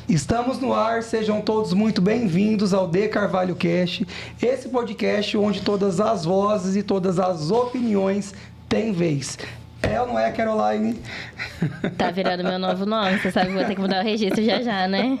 Estamos no ar, sejam todos muito bem-vindos ao De Carvalho Cast, esse podcast onde todas as vozes e todas as opiniões têm vez. É ou não é, Caroline? Tá virando meu novo nome, você sabe que vou ter que mudar o registro já, né?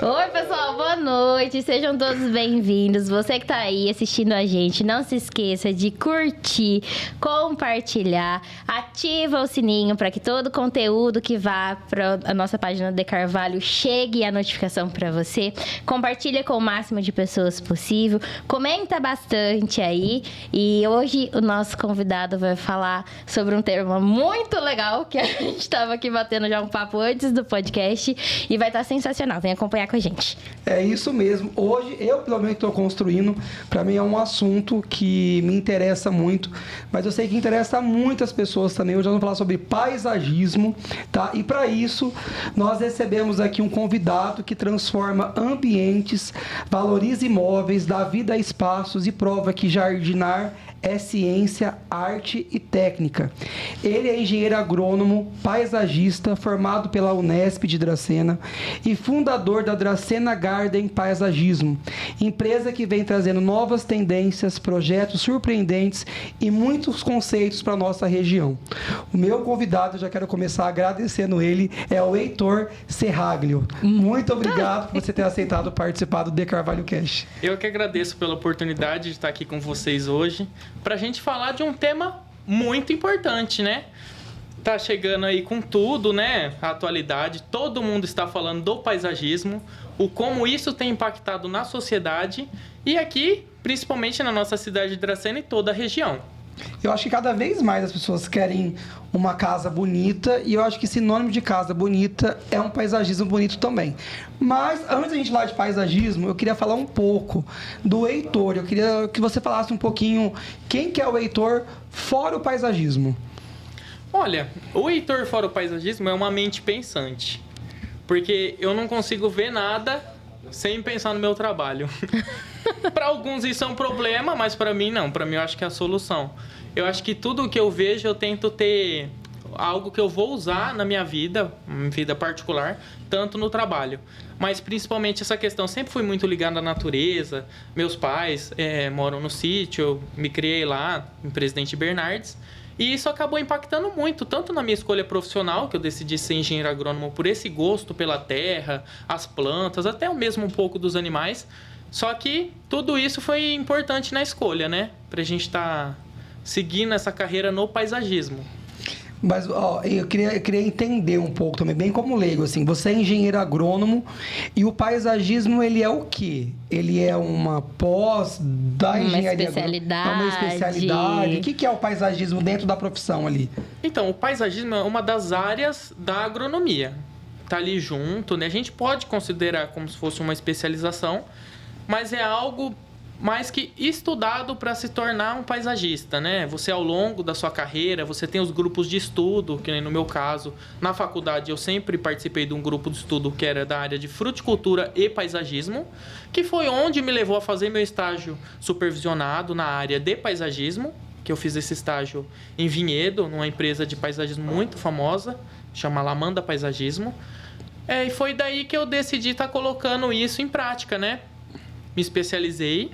Oi, pessoal, boa noite, sejam todos bem-vindos. Você que tá aí assistindo a gente, não se esqueça de curtir, compartilhar, ativa o sininho para que todo conteúdo que vá para a nossa página de Carvalho chegue a notificação para você. Compartilha com o máximo de pessoas possível, comenta bastante aí. E hoje o nosso convidado vai falar sobre um tema muito legal, que a gente estava aqui batendo já um papo antes do podcast e vai estar sensacional. Vem acompanhar com a gente. É isso mesmo. Hoje, eu pelo menos estou construindo, para mim é um assunto que me interessa muito, mas eu sei que interessa a muitas pessoas também. Hoje nós vamos falar sobre paisagismo, tá? E para isso, nós recebemos aqui um convidado que transforma ambientes, valoriza imóveis, dá vida a espaços e prova que jardinar é ciência, arte e técnica. Ele é engenheiro agrônomo, paisagista, formado pela Unesp de Dracena e fundador da Dracena Garden Paisagismo, empresa que vem trazendo novas tendências, projetos surpreendentes e muitos conceitos para a nossa região. O meu convidado, já quero começar agradecendo ele, é o Heitor Serraglio. Muito obrigado por você ter aceitado participar do De Carvalho Cast. Eu que agradeço pela oportunidade de estar aqui com vocês hoje, para a gente falar de um tema muito importante, né? Tá chegando aí com tudo, né? A atualidade, todo mundo está falando do paisagismo, o como isso tem impactado na sociedade e aqui, principalmente na nossa cidade de Dracena e toda a região. Eu acho que cada vez mais as pessoas querem uma casa bonita e eu acho que sinônimo de casa bonita é um paisagismo bonito também. Mas antes da gente falar de paisagismo, eu queria falar um pouco do Heitor. Eu queria que você falasse um pouquinho quem que é o Heitor fora o paisagismo. Olha, o Heitor fora o paisagismo é uma mente pensante, porque eu não consigo ver nada sem pensar no meu trabalho. Para alguns isso é um problema, mas para mim não. Para mim eu acho que é a solução. Eu acho que tudo que eu vejo eu tento ter algo que eu vou usar na minha vida particular, tanto no trabalho. Mas principalmente essa questão, sempre fui muito ligado à natureza. Meus pais moram no sítio, eu me criei lá em Presidente Bernardes. E isso acabou impactando muito, tanto na minha escolha profissional, que eu decidi ser engenheiro agrônomo por esse gosto pela terra, as plantas, até mesmo um pouco dos animais. Só que tudo isso foi importante na escolha, né? Pra gente estar seguindo essa carreira no paisagismo. Mas ó, eu queria entender um pouco também, bem como leigo, assim, você é engenheiro agrônomo e o paisagismo, ele é o quê? Ele é uma pós da engenharia agrônoma? É uma especialidade. O que é o paisagismo dentro da profissão ali? Então, o paisagismo é uma das áreas da agronomia. Tá ali junto, né? A gente pode considerar como se fosse uma especialização, mas é algo mais que estudado para se tornar um paisagista, né? Você, ao longo da sua carreira, você tem os grupos de estudo, que nem no meu caso, na faculdade eu sempre participei de um grupo de estudo que era da área de fruticultura e paisagismo, que foi onde me levou a fazer meu estágio supervisionado na área de paisagismo, que eu fiz esse estágio em Vinhedo, numa empresa de paisagismo muito famosa, chama Lamanda Paisagismo. E foi daí que eu decidi estar colocando isso em prática, né? Me especializei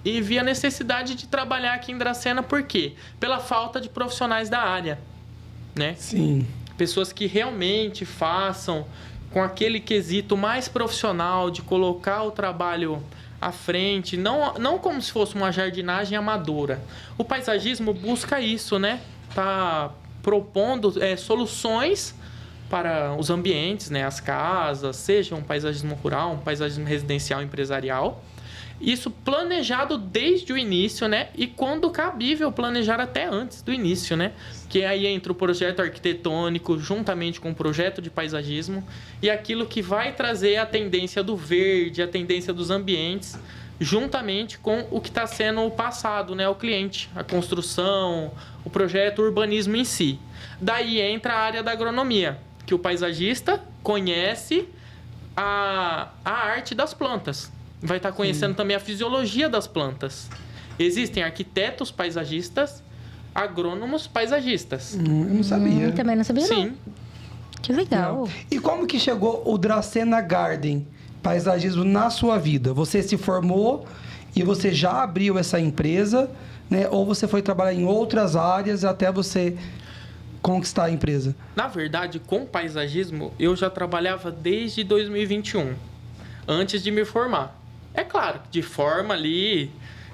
e vi a necessidade de trabalhar aqui em Dracena, por quê? Pela falta de profissionais da área, né? Sim. Pessoas que realmente façam com aquele quesito mais profissional de colocar o trabalho à frente, não como se fosse uma jardinagem amadora. O paisagismo busca isso, né? Tá propondo soluções para os ambientes, né? As casas, seja um paisagismo rural, um paisagismo residencial, empresarial. Isso planejado desde o início, né? E quando cabível, planejar até antes do início, né? Que aí entra o projeto arquitetônico juntamente com o projeto de paisagismo e aquilo que vai trazer a tendência do verde, a tendência dos ambientes, juntamente com o que está sendo passado, né? O cliente, a construção, o projeto, o urbanismo em si. Daí entra a área da agronomia, que o paisagista conhece a arte das plantas. Vai estar conhecendo também a fisiologia das plantas. Existem arquitetos paisagistas, agrônomos paisagistas. Eu não sabia. Também não sabia, Sim. não. Que legal. E como que chegou o Dracena Garden Paisagismo na sua vida? Você se formou e você já abriu essa empresa, né? Ou você foi trabalhar em outras áreas até você conquistar a empresa? Na verdade, com paisagismo, eu já trabalhava desde 2021, antes de me formar. É claro, de forma ali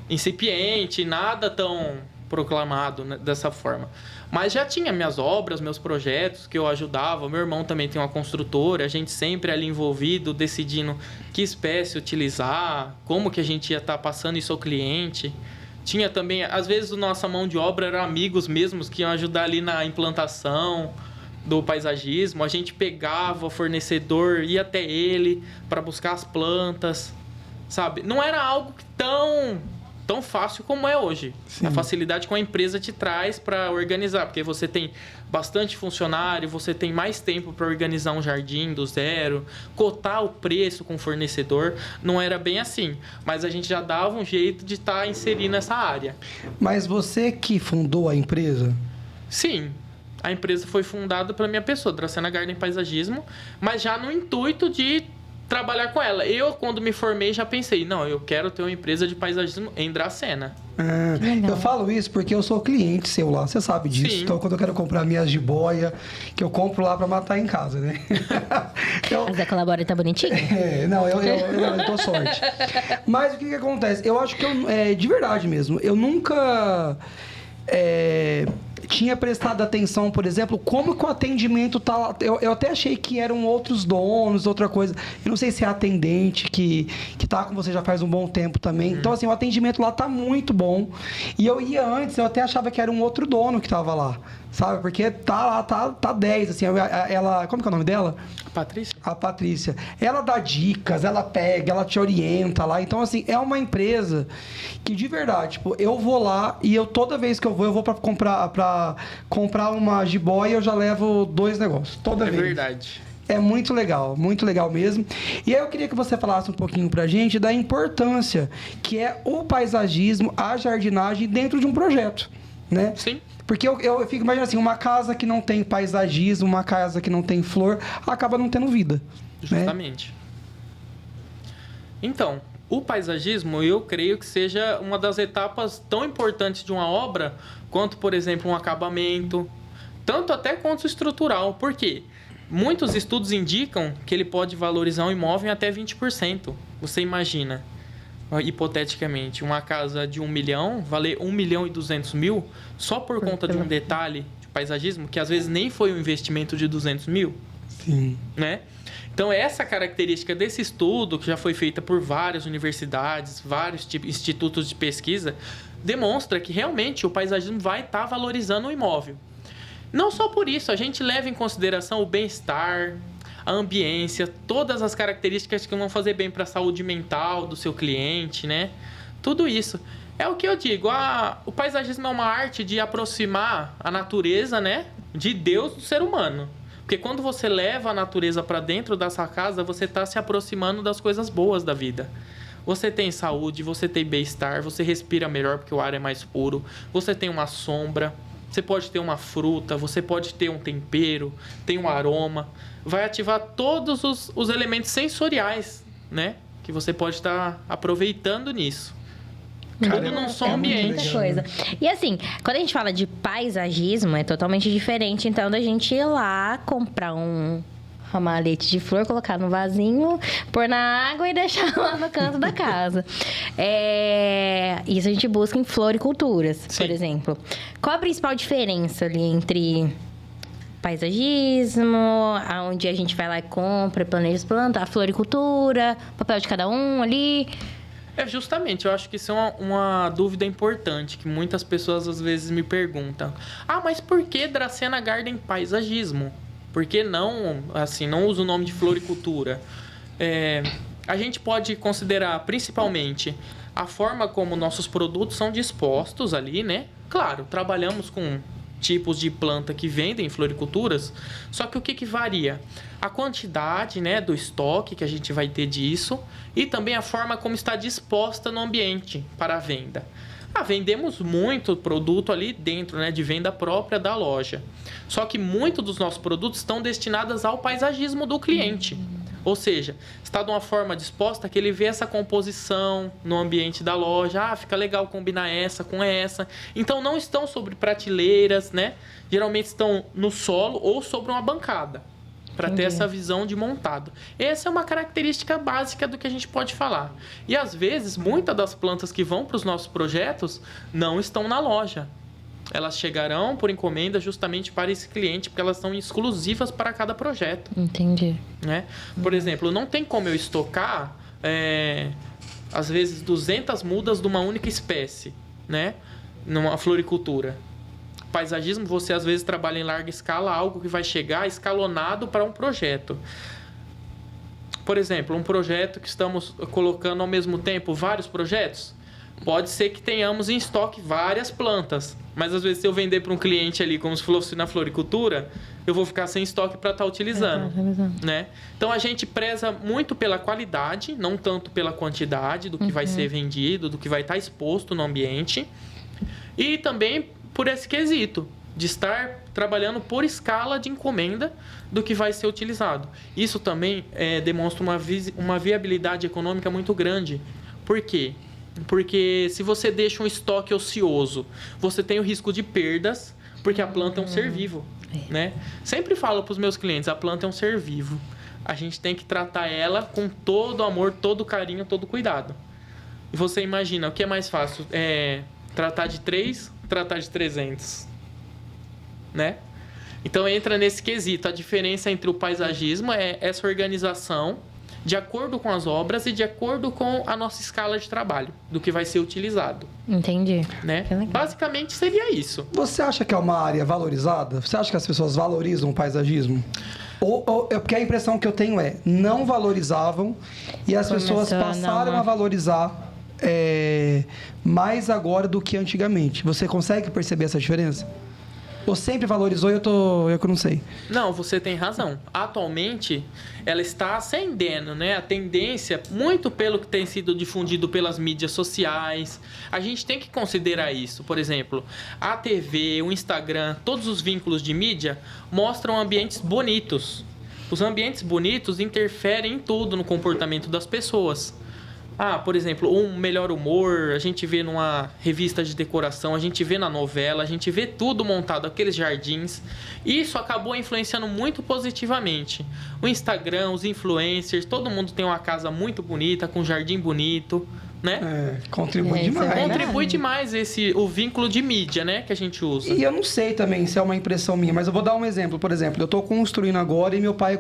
incipiente, nada tão proclamado, né, dessa forma. Mas já tinha minhas obras, meus projetos que eu ajudava. Meu irmão também tem uma construtora, a gente sempre ali envolvido, decidindo que espécie utilizar, como que a gente ia estar passando isso ao cliente. Tinha também, às vezes, a nossa mão de obra eram amigos mesmos que iam ajudar ali na implantação do paisagismo. A gente pegava o fornecedor, ia até ele para buscar as plantas, sabe? Não era algo tão fácil como é hoje. Sim. A facilidade que a empresa te traz para organizar, porque você tem bastante funcionário, você tem mais tempo para organizar um jardim do zero, cotar o preço com o fornecedor. Não era bem assim, mas a gente já dava um jeito de estar inserindo essa área. Mas você que fundou a empresa? Sim, a empresa foi fundada pela minha pessoa, Dracena Garden Paisagismo, mas já no intuito de trabalhar com ela. Eu, quando me formei, já pensei, não, eu quero ter uma empresa de paisagismo em Dracena. Eu falo isso porque eu sou cliente seu lá, você sabe disso. Sim. Então, quando eu quero comprar minhas jiboia, que eu compro lá pra matar em casa, né? A Zé colabora e tá bonitinho? Não, eu dou sorte. Mas o que acontece? Eu acho que de verdade mesmo, eu nunca tinha prestado atenção, por exemplo, como que o atendimento tá lá. Eu até achei que eram outros donos, outra coisa. Eu não sei se é atendente que tá com você já faz um bom tempo também. Então, assim, o atendimento lá tá muito bom. E eu ia antes, eu até achava que era um outro dono que tava lá, sabe? Porque tá lá, tá 10, assim. Ela, como que é o nome dela? Patrícia? A Patrícia. Ela dá dicas, ela pega, ela te orienta lá. Então, assim, é uma empresa que, de verdade, tipo, eu vou lá e toda vez que eu vou pra comprar uma jiboia, eu já levo 2 negócios. Toda vez. É verdade. É muito legal mesmo. E aí eu queria que você falasse um pouquinho pra gente da importância que é o paisagismo, a jardinagem dentro de um projeto, né? Sim. Porque eu fico imaginando assim, uma casa que não tem paisagismo, uma casa que não tem flor, acaba não tendo vida. Justamente. Né? Então, o paisagismo, eu creio que seja uma das etapas tão importantes de uma obra, quanto, por exemplo, um acabamento, tanto até quanto estrutural. Por quê? Muitos estudos indicam que ele pode valorizar um imóvel em até 20%. Você imagina, hipoteticamente, uma casa de 1 milhão valer 1.200.000 só por conta de um detalhe de paisagismo, que às vezes nem foi um investimento de 200 mil. Sim. Né? Então, essa característica desse estudo, que já foi feita por várias universidades, vários institutos de pesquisa, demonstra que realmente o paisagismo vai estar valorizando o imóvel. Não só por isso, a gente leva em consideração o bem-estar, a ambiência, todas as características que vão fazer bem para a saúde mental do seu cliente, né? Tudo isso. É o que eu digo, o paisagismo é uma arte de aproximar a natureza, né, de Deus do ser humano. Porque quando você leva a natureza para dentro da sua casa, você está se aproximando das coisas boas da vida. Você tem saúde, você tem bem-estar, você respira melhor porque o ar é mais puro, você tem uma sombra, você pode ter uma fruta, você pode ter um tempero, tem um aroma. Vai ativar todos os elementos sensoriais, né? Que você pode estar aproveitando nisso. Tudo num só ambiente. Muita coisa. E assim, quando a gente fala de paisagismo, é totalmente diferente, então, da gente ir lá, comprar um ramalhete de flor, colocar no vasinho, pôr na água e deixar lá no canto da casa. Isso a gente busca em floriculturas, por exemplo. Qual a principal diferença ali entre paisagismo, onde a gente vai lá e compra, planeja as plantas, a floricultura, papel de cada um ali? Justamente, eu acho que isso é uma dúvida importante, que muitas pessoas às vezes me perguntam. Mas por que Dracena Garden Paisagismo? Por que não, assim, não usa o nome de floricultura? A gente pode considerar principalmente a forma como nossos produtos são dispostos ali, né? Claro, trabalhamos com tipos de planta que vendem em floriculturas, só que o que varia? A quantidade, né, do estoque que a gente vai ter disso e também a forma como está disposta no ambiente para a venda. Vendemos muito produto ali dentro, né, de venda própria da loja. Só que muitos dos nossos produtos estão destinados ao paisagismo do cliente. Ou seja, está de uma forma disposta que ele vê essa composição no ambiente da loja. Fica legal combinar essa com essa. Então, não estão sobre prateleiras, né? Geralmente estão no solo ou sobre uma bancada, para ter essa visão de montado. Essa é uma característica básica do que a gente pode falar. E, às vezes, muitas das plantas que vão para os nossos projetos não estão na loja. Elas chegarão por encomenda justamente para esse cliente, porque elas são exclusivas para cada projeto. Entendi. Né? Por exemplo, não tem como eu estocar, às vezes, 200 mudas de uma única espécie, né? Numa floricultura. Paisagismo, você às vezes trabalha em larga escala, algo que vai chegar escalonado para um projeto. Por exemplo, um projeto que estamos colocando ao mesmo tempo vários projetos, pode ser que tenhamos em estoque várias plantas, mas às vezes se eu vender para um cliente ali, como se fosse na floricultura, eu vou ficar sem estoque para estar utilizando. Né? Então a gente preza muito pela qualidade, não tanto pela quantidade do que vai ser vendido, do que vai estar exposto no ambiente, e também por esse quesito de estar trabalhando por escala de encomenda do que vai ser utilizado. Isso também demonstra uma viabilidade econômica muito grande. Por quê? Porque se você deixa um estoque ocioso, você tem o risco de perdas, porque a planta é um ser vivo. Né? Sempre falo para os meus clientes, a planta é um ser vivo. A gente tem que tratar ela com todo o amor, todo o carinho, todo o cuidado. E você imagina, o que é mais fácil? Tratar de 3, tratar de 300. Né? Então entra nesse quesito. A diferença entre o paisagismo é essa organização de acordo com as obras e de acordo com a nossa escala de trabalho, do que vai ser utilizado. Entendi. Né? Basicamente seria isso. Você acha que é uma área valorizada? Você acha que as pessoas valorizam o paisagismo? Porque a impressão que eu tenho não valorizavam e as pessoas passaram a valorizar mais agora do que antigamente. Você consegue perceber essa diferença? Ou sempre valorizou e eu que não sei? Não, você tem razão. Atualmente, ela está ascendendo, né? A tendência, muito pelo que tem sido difundido pelas mídias sociais. A gente tem que considerar isso. Por exemplo, a TV, o Instagram, todos os vínculos de mídia mostram ambientes bonitos. Os ambientes bonitos interferem em tudo no comportamento das pessoas. Por exemplo, um melhor humor, a gente vê numa revista de decoração, a gente vê na novela, a gente vê tudo montado, aqueles jardins. Isso acabou influenciando muito positivamente. O Instagram, os influencers, todo mundo tem uma casa muito bonita, com um jardim bonito, né? Contribui demais. Contribui demais o vínculo de mídia, né, que a gente usa. E eu não sei também se é uma impressão minha, mas eu vou dar um exemplo. Por exemplo, eu estou construindo agora e meu pai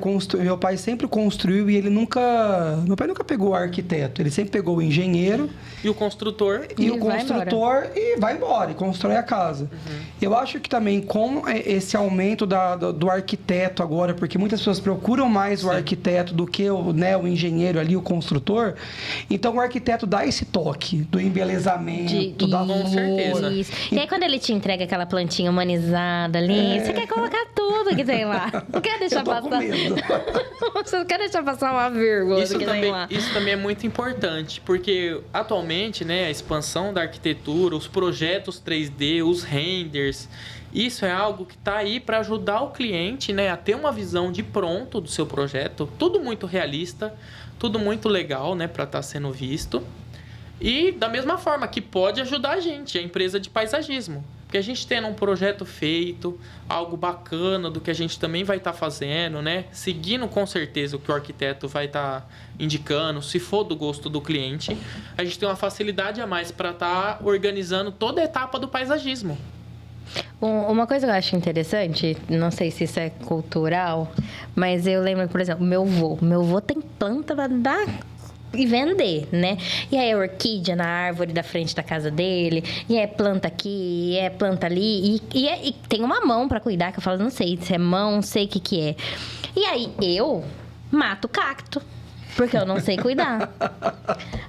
sempre construiu e meu pai nunca pegou o arquiteto, ele sempre pegou o engenheiro e o construtor e vai embora e constrói a casa. Eu acho que também com esse aumento do arquiteto agora, porque muitas pessoas procuram mais o arquiteto do que o engenheiro ali, o construtor, então o arquiteto dá esse toque do embelezamento, da com certeza. E aí, quando ele te entrega aquela plantinha humanizada ali, você quer colocar tudo que tem lá. Não quer deixar passar. Com medo. Você não quer deixar passar uma vírgula isso do que tem lá. Isso também é muito importante, porque atualmente, né, a expansão da arquitetura, os projetos 3D, os renders, isso é algo que está aí para ajudar o cliente, né, a ter uma visão de pronto do seu projeto. Tudo muito realista, tudo muito legal, né, para estar sendo visto. E da mesma forma que pode ajudar a gente, a empresa de paisagismo. Porque a gente tendo um projeto feito, algo bacana do que a gente também vai estar fazendo, né? Seguindo com certeza o que o arquiteto vai estar indicando, se for do gosto do cliente, a gente tem uma facilidade a mais para estar organizando toda a etapa do paisagismo. Uma coisa que eu acho interessante, não sei se isso é cultural, mas eu lembro, por exemplo, meu avô tem planta pra dar e vender, né? E aí é orquídea na árvore da frente da casa dele, e é planta aqui, e é planta ali, e tem uma mão pra cuidar, que eu falo, não sei se é mão, não sei o que é. E aí eu mato cacto, porque eu não sei cuidar.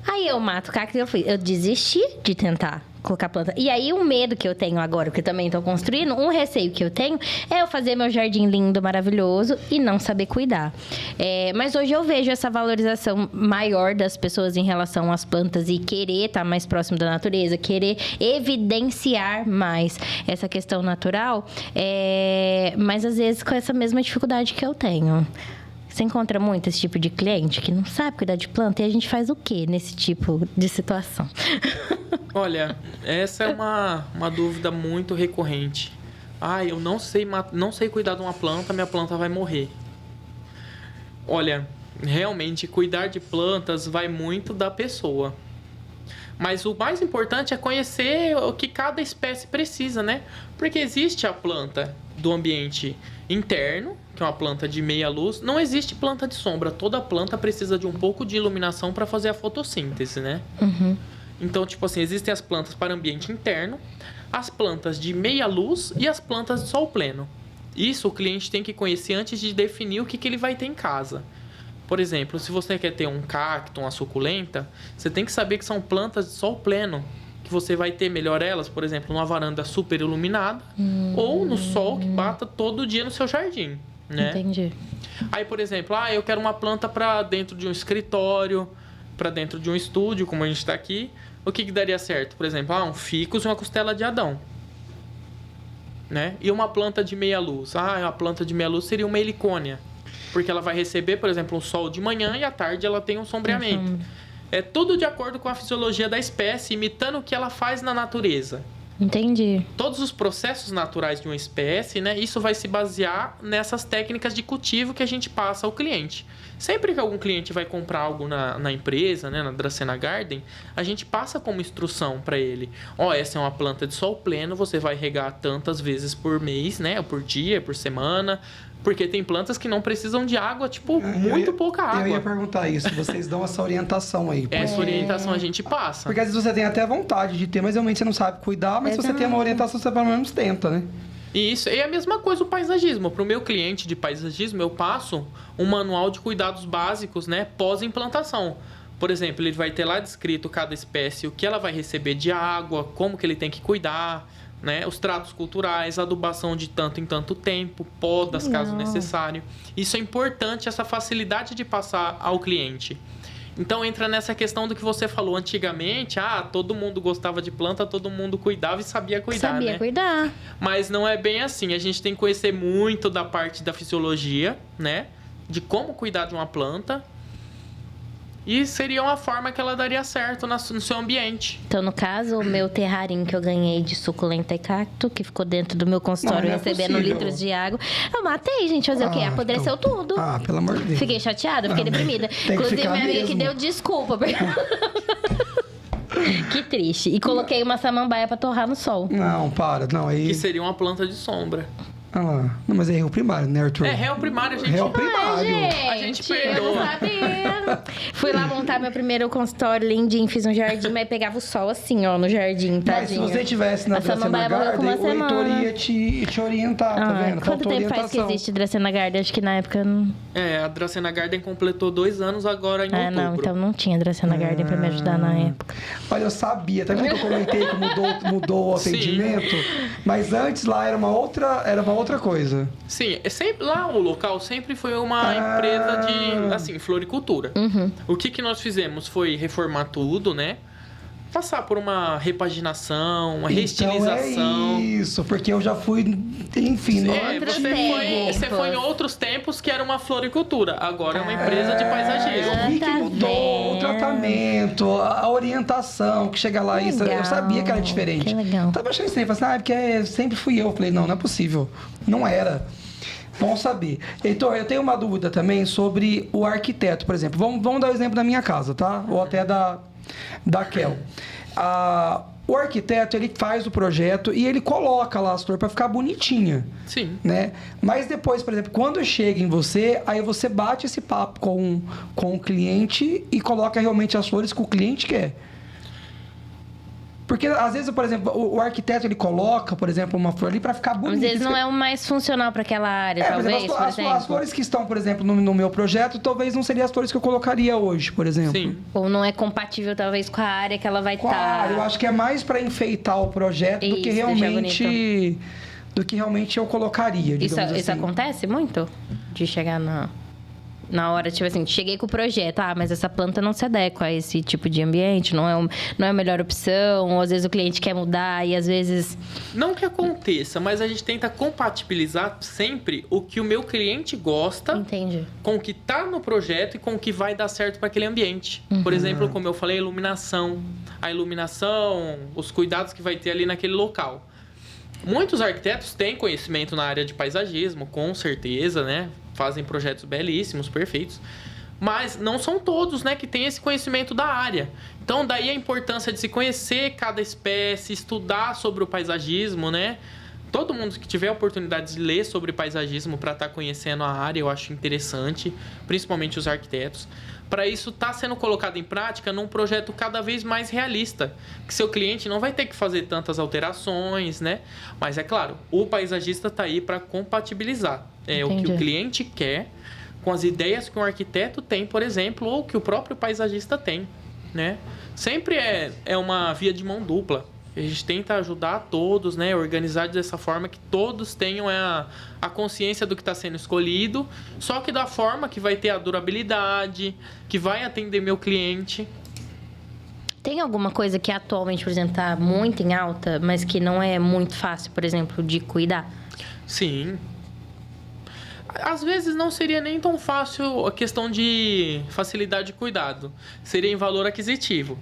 Aí eu mato cacto e eu desisti de tentar. colocar planta. E aí, um medo que eu tenho agora, porque eu também tô construindo, um receio que eu tenho é eu fazer meu jardim lindo, maravilhoso e não saber cuidar. Mas hoje eu vejo essa valorização maior das pessoas em relação às plantas e querer estar mais próximo da natureza, querer evidenciar mais essa questão natural, mas às vezes com essa mesma dificuldade que eu tenho. Você encontra muito esse tipo de cliente que não sabe cuidar de planta e a gente faz o quê nesse tipo de situação? Olha, essa é uma dúvida muito recorrente. Eu não sei cuidar de uma planta, minha planta vai morrer. Olha, realmente, cuidar de plantas vai muito da pessoa. Mas o mais importante é conhecer o que cada espécie precisa, né? Porque existe a planta do ambiente interno, que é uma planta de meia luz. Não existe planta de sombra. Toda planta precisa de um pouco de iluminação para fazer a fotossíntese, né? Uhum. Então, tipo assim, existem as plantas para ambiente interno, as plantas de meia luz e as plantas de sol pleno. Isso o cliente tem que conhecer antes de definir o que ele vai ter em casa. Por exemplo, se você quer ter um cacto, uma suculenta, você tem que saber que são plantas de sol pleno, que você vai ter melhor elas, por exemplo, numa varanda super iluminada ou no sol que bata todo dia no seu jardim, né? Entendi. Aí, por exemplo, eu quero uma planta para dentro de um escritório, para dentro de um estúdio, como a gente está aqui. O que daria certo? Por exemplo, um ficus e uma costela de Adão, né? E uma planta de meia luz. Uma planta de meia luz seria uma helicônia, porque ela vai receber, por exemplo, um sol de manhã e à tarde ela tem um sombreamento. É tudo de acordo com a fisiologia da espécie, imitando o que ela faz na natureza. Entendi. Todos os processos naturais de uma espécie, né? Isso vai se basear nessas técnicas de cultivo que a gente passa ao cliente. Sempre que algum cliente vai comprar algo na empresa, né, na Dracena Garden, a gente passa como instrução para ele. Essa é uma planta de sol pleno, você vai regar tantas vezes por mês, né? Por dia, por semana. Porque tem plantas que não precisam de água, muito pouca água. Eu ia perguntar isso, vocês dão essa orientação aí. Essa orientação a gente passa. Porque às vezes você tem até vontade de ter, mas realmente você não sabe cuidar, mas se você tem uma orientação, você pelo menos tenta, né? Isso, e a mesma coisa o paisagismo. Para o meu cliente de paisagismo, eu passo um manual de cuidados básicos, né, pós-implantação. Por exemplo, ele vai ter lá descrito cada espécie, o que ela vai receber de água, como que ele tem que cuidar, né, os tratos culturais, adubação de tanto em tanto tempo, podas caso necessário. Isso é importante, essa facilidade de passar ao cliente. Então entra nessa questão do que você falou antigamente, todo mundo gostava de planta, todo mundo cuidava e sabia cuidar, Sabia cuidar. Mas não é bem assim, a gente tem que conhecer muito da parte da fisiologia, né, de como cuidar de uma planta. E seria uma forma que ela daria certo no seu ambiente. Então, no caso, o meu terrarinho que eu ganhei de suculenta e cacto, que ficou dentro do meu consultório recebendo litros de água, eu matei, gente. Fazer o quê? Apodreceu tudo. Pelo amor de Deus. Fiquei chateada, fiquei deprimida. Inclusive, minha amiga que deu desculpa. Que triste. E coloquei uma samambaia pra torrar no sol. Não, para. Não, aí... Que seria uma planta de sombra. Não, mas é réu primário, né, Arthur? Réu primário, a gente... Réu primário. A gente perdoa. Eu não sabia. Fui lá montar meu primeiro consultório lindinho, fiz um jardim, mas pegava o sol assim, no jardim, tadinho. Mas se você tivesse na Dracena Garden, o Heitor ia te orientar, tá vendo? Quanto tempo faz que existe Dracena Garden? Acho que na época... A Dracena Garden completou 2 anos agora em outubro. Não, então não tinha Dracena Garden pra me ajudar na época. Olha, eu sabia, tá vendo que eu comentei que mudou o atendimento? Sim. Mas antes lá era uma outra coisa. Sim, lá o local sempre foi uma empresa de, assim, floricultura. Uhum. O que nós fizemos foi reformar tudo, né? Passar por uma repaginação, uma reestilização. É isso, porque eu já fui, enfim, você foi em outros tempos que era uma floricultura. Agora é uma empresa de paisagismo. Eu vi que mudou o tratamento, a orientação, que chega lá isso. Eu sabia que era diferente. Que legal. Tava achando isso aí, falei assim, porque sempre fui eu. Falei, não é possível. Não era. Bom saber. Heitor, eu tenho uma dúvida também sobre o arquiteto, por exemplo. Vamos dar o exemplo da minha casa, tá? Ou até da Kel. O arquiteto, ele faz o projeto e ele coloca lá as flores para ficar bonitinha. Sim. Né? Mas depois, por exemplo, quando chega em você, aí você bate esse papo com o cliente e coloca realmente as flores que o cliente quer. Porque às vezes, por exemplo, o arquiteto ele coloca, por exemplo, uma flor ali para ficar bonito. Às vezes não é o mais funcional para aquela área, talvez, por exemplo. As flores que estão, por exemplo, no meu projeto, talvez não seriam as flores que eu colocaria hoje, por exemplo. Sim. Ou não é compatível, talvez, com a área que ela vai estar. Claro, eu acho que é mais para enfeitar o projeto do que realmente eu colocaria, digamos assim. Isso acontece muito? De chegar na hora, tipo assim, cheguei com o projeto, mas essa planta não se adequa a esse tipo de ambiente, não é a melhor opção, ou às vezes o cliente quer mudar e às vezes... Não que aconteça, mas a gente tenta compatibilizar sempre o que o meu cliente gosta Entendi. com o que tá no projeto e com o que vai dar certo para aquele ambiente. Por exemplo, como eu falei, a iluminação, os cuidados que vai ter ali naquele local. Muitos arquitetos têm conhecimento na área de paisagismo, com certeza, né? Fazem projetos belíssimos, perfeitos. Mas não são todos, né, que têm esse conhecimento da área. Então, daí a importância de se conhecer cada espécie, estudar sobre o paisagismo, né? Todo mundo que tiver a oportunidade de ler sobre paisagismo para estar conhecendo a área, eu acho interessante, principalmente os arquitetos. Para isso estar sendo colocado em prática num projeto cada vez mais realista, que seu cliente não vai ter que fazer tantas alterações, né? Mas é claro, o paisagista está aí para compatibilizar o que o cliente quer com as ideias que um arquiteto tem, por exemplo, ou que o próprio paisagista tem, né? Sempre é uma via de mão dupla. A gente tenta ajudar todos, né? Organizar dessa forma que todos tenham a consciência do que está sendo escolhido, só que da forma que vai ter a durabilidade, que vai atender meu cliente. Tem alguma coisa que atualmente, por exemplo, está muito em alta, mas que não é muito fácil, por exemplo, de cuidar? Sim. Às vezes não seria nem tão fácil a questão de facilidade de cuidado. Seria em valor aquisitivo.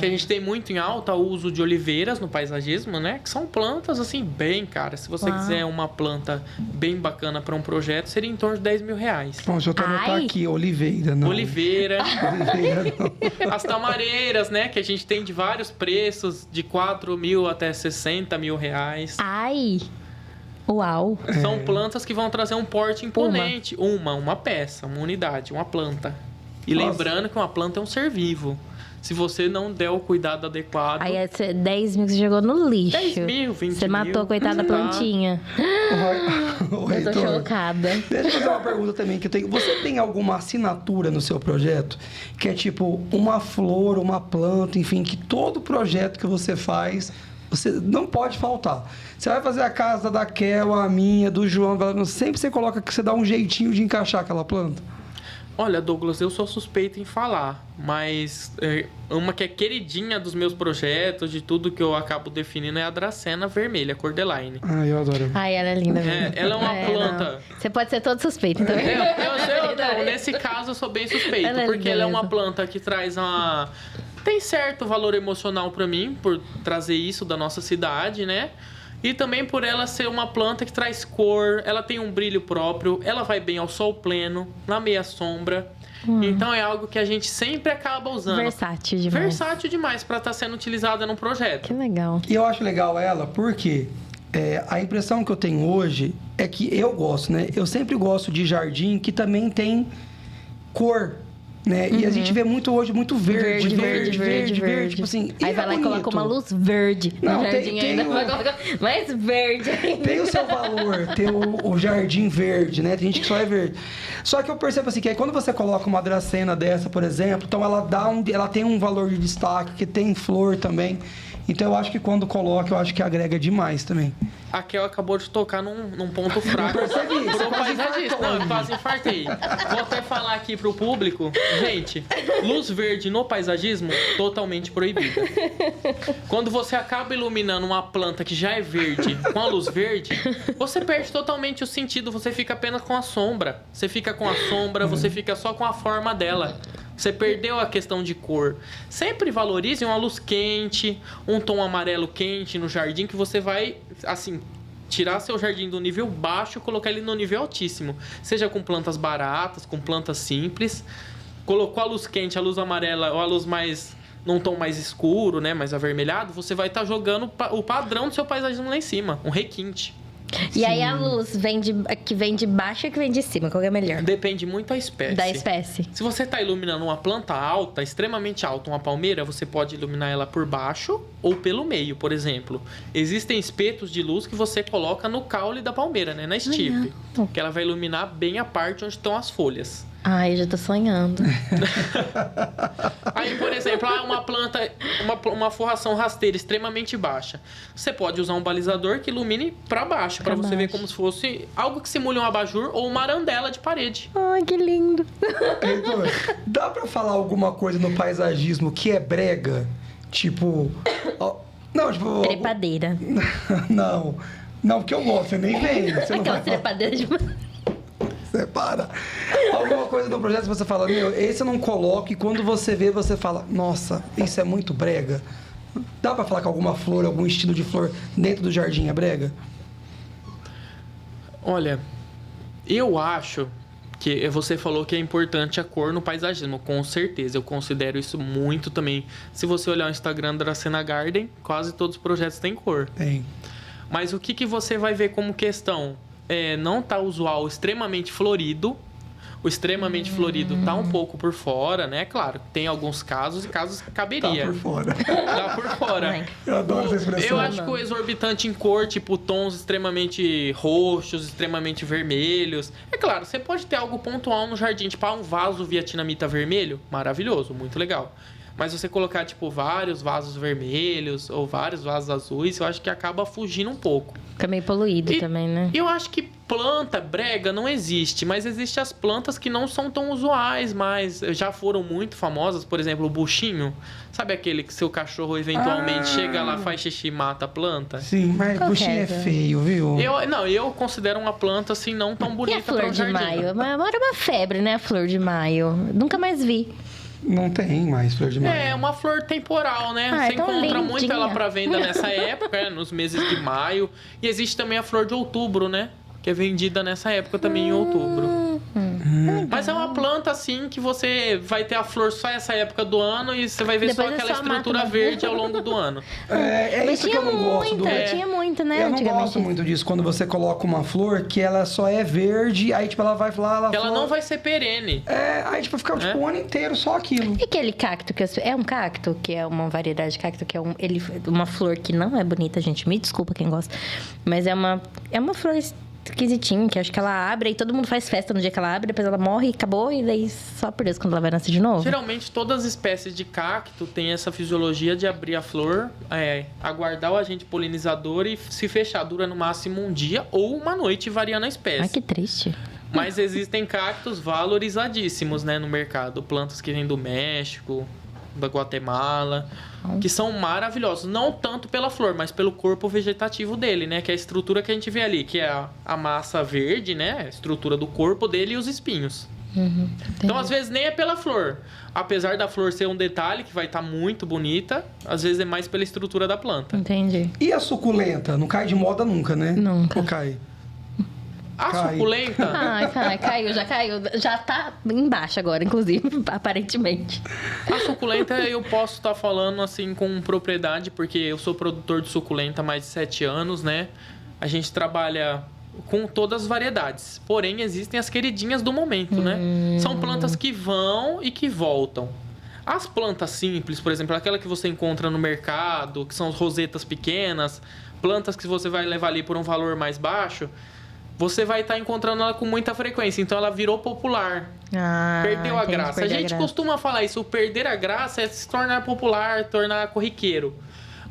Que a gente tem muito em alta o uso de oliveiras no paisagismo, né? Que são plantas, assim, bem caras. Se você quiser uma planta bem bacana para um projeto, seria em torno de R$10 mil. Bom, deixa eu anotar aqui, oliveira, não. Oliveira. Oliveira, não. As tamareiras, né? Que a gente tem de vários preços, de 4 mil até 60 mil reais. Uau! São plantas que vão trazer um porte imponente. Uma peça, uma unidade, uma planta. E lembrando que uma planta é um ser vivo. Se você não der o cuidado adequado... Aí 10 mil que você jogou no lixo. 10 mil, 20 Você mil. matou a coitada da plantinha. Eu tô chocada. Deixa eu fazer uma pergunta também que eu tenho. Você tem alguma assinatura no seu projeto? Que é tipo uma flor, uma planta, enfim, que todo projeto que você faz... Você não pode faltar. Você vai fazer a casa da Kel, a minha, do João, sempre você coloca que você dá um jeitinho de encaixar aquela planta. Olha, Douglas, eu sou suspeito em falar, mas uma que é queridinha dos meus projetos, de tudo que eu acabo definindo, é a Dracena vermelha, Cordeline. Eu adoro. Ela é linda mesmo. Ela é uma planta... Não. Você pode ser todo suspeito, então. Nesse caso, eu sou bem suspeito, porque ela é uma planta que traz uma... Tem certo valor emocional para mim, por trazer isso da nossa cidade, né? E também por ela ser uma planta que traz cor, ela tem um brilho próprio, ela vai bem ao sol pleno, na meia sombra. Então é algo que a gente sempre acaba usando. Versátil demais. Versátil demais para estar sendo utilizada num projeto. Que legal. E eu acho legal ela porque a impressão que eu tenho hoje é que eu gosto, né? Eu sempre gosto de jardim que também tem cor. Né? E a gente vê muito hoje, muito verde. Tipo assim, aí vai lá e coloca uma luz verde no jardim ainda. Vai colocar mais verde ainda. Tem o seu valor, tem o jardim verde, né? Tem gente que só é verde. Só que eu percebo assim, que aí quando você coloca uma dracena dessa, por exemplo, então ela tem um valor de destaque, que tem flor também. Então eu acho que quando coloca, eu acho que agrega demais também. A Kel acabou de tocar num ponto fraco. Eu percebi, Pro paisagista. Não, eu quase infartei. Vou até falar aqui pro público. Gente, luz verde no paisagismo, totalmente proibida. Quando você acaba iluminando uma planta que já é verde com a luz verde, você perde totalmente o sentido. Você fica apenas com a sombra. Você fica com a sombra, você fica só com a forma dela. Você perdeu a questão de cor. Sempre valorize uma luz quente, um tom amarelo quente no jardim, que você vai, assim, tirar seu jardim do nível baixo e colocar ele no nível altíssimo. Seja com plantas baratas, com plantas simples. Colocou a luz quente, a luz amarela ou a luz mais num tom mais escuro, né, mais avermelhado, você vai estar jogando o padrão do seu paisagismo lá em cima, um requinte. E aí a luz que vem de baixo e que vem de cima, qual que é melhor? Depende muito da espécie. Da espécie. Se você está iluminando uma planta alta, extremamente alta, uma palmeira, você pode iluminar ela por baixo ou pelo meio, por exemplo. Existem espetos de luz que você coloca no caule da palmeira, né? Na estipe. Que ela vai iluminar bem a parte onde estão as folhas. Ai, eu já tô sonhando. Aí, por exemplo, uma planta, uma forração rasteira extremamente baixa. Você pode usar um balizador que ilumine para baixo, para você ver como se fosse algo que simule um abajur ou uma arandela de parede. Ai, que lindo. Heitor, dá pra falar alguma coisa no paisagismo que é brega? Tipo... Não, tipo... Trepadeira. Não, porque eu gosto, você nem vem. Você não Aquela vai falar. trepadeira de... Você para. Alguma coisa no projeto que você fala, meu, esse eu não coloco, e quando você vê, você fala, nossa, isso é muito brega. Dá pra falar que alguma flor, algum estilo de flor dentro do jardim é brega? Olha, eu acho que você falou que é importante a cor no paisagismo, com certeza. Eu considero isso muito também. Se você olhar o Instagram da Dracena Garden, quase todos os projetos têm cor. Tem. Mas o que você vai ver como questão? Não tá usual extremamente florido. O extremamente florido tá um pouco por fora, né? Claro, tem alguns casos que caberia. Tá por fora. Tá por fora. Eu adoro essa expressão. Eu acho que o exorbitante em cor, tipo tons extremamente roxos, extremamente vermelhos. É claro, você pode ter algo pontual no jardim, tipo um vaso vietnamita vermelho, maravilhoso, muito legal. Mas você colocar, tipo, vários vasos vermelhos ou vários vasos azuis, eu acho que acaba fugindo um pouco. Fica meio poluído também, né? Eu acho que planta brega não existe, mas existem as plantas que não são tão usuais, mas já foram muito famosas. Por exemplo, o buchinho. Sabe aquele que seu cachorro eventualmente chega lá, faz xixi e mata a planta? Sim, mas buchinho é feio, viu? Eu considero uma planta assim não tão E a bonita flor para um de jardim. maio? Agora é uma febre, né? A flor de maio. Nunca mais vi. Não tem mais flor de maio. É uma flor temporal, né? Ah, Você é tão encontra lindinha. muito ela para venda nessa época, nos meses de maio. E existe também a flor de outubro, né? Que é vendida nessa época também em outubro. Mas é uma planta assim que você vai ter a flor só essa época do ano e você vai ver Depois só é aquela só estrutura mata, né? verde ao longo do ano. É Mas isso que tinha eu não gosto do... muita, tinha muita, né? Eu não antigamente. gosto muito disso, quando você coloca uma flor que ela só é verde, aí tipo ela vai lá... Ela não vai ser perene. Aí tipo fica tipo, o ano inteiro só aquilo. E aquele cacto que é um cacto, que é uma variedade de cacto, que é uma flor que não é bonita, gente. Me desculpa quem gosta. Mas é uma flor esquisitinha, que acho que ela abre e todo mundo faz festa no dia que ela abre, depois ela morre e acabou, e daí só por Deus quando ela vai nascer de novo. Geralmente todas as espécies de cacto têm essa fisiologia de abrir a flor, aguardar o agente polinizador e se fechar. Dura no máximo um dia ou uma noite, variando a espécie. Ai, que triste. Mas existem cactos valorizadíssimos, né, no mercado. Plantas que vêm do México, da Guatemala, que são maravilhosos. Não tanto pela flor, mas pelo corpo vegetativo dele, né? Que é a estrutura que a gente vê ali, que é a massa verde, né? A estrutura do corpo dele e os espinhos. Então, às vezes, nem é pela flor. Apesar da flor ser um detalhe que vai estar muito bonita, às vezes é mais pela estrutura da planta. Entendi. E a suculenta? Não cai de moda nunca, né? Nunca. Ou cai? A Cai. suculenta... Ai, caiu. Já tá embaixo agora, inclusive, aparentemente. A suculenta eu posso estar falando assim com propriedade, porque eu sou produtor de suculenta há mais de 7 anos, né? A gente trabalha com todas as variedades. Porém, existem as queridinhas do momento, né? São plantas que vão e que voltam. As plantas simples, por exemplo, aquela que você encontra no mercado, que são as rosetas pequenas, plantas que você vai levar ali por um valor mais baixo, você vai estar encontrando ela com muita frequência. Então, ela virou popular. Perdeu a entendi, graça. A perdeu gente graça. costuma falar isso. O perder a graça é se tornar popular, tornar corriqueiro.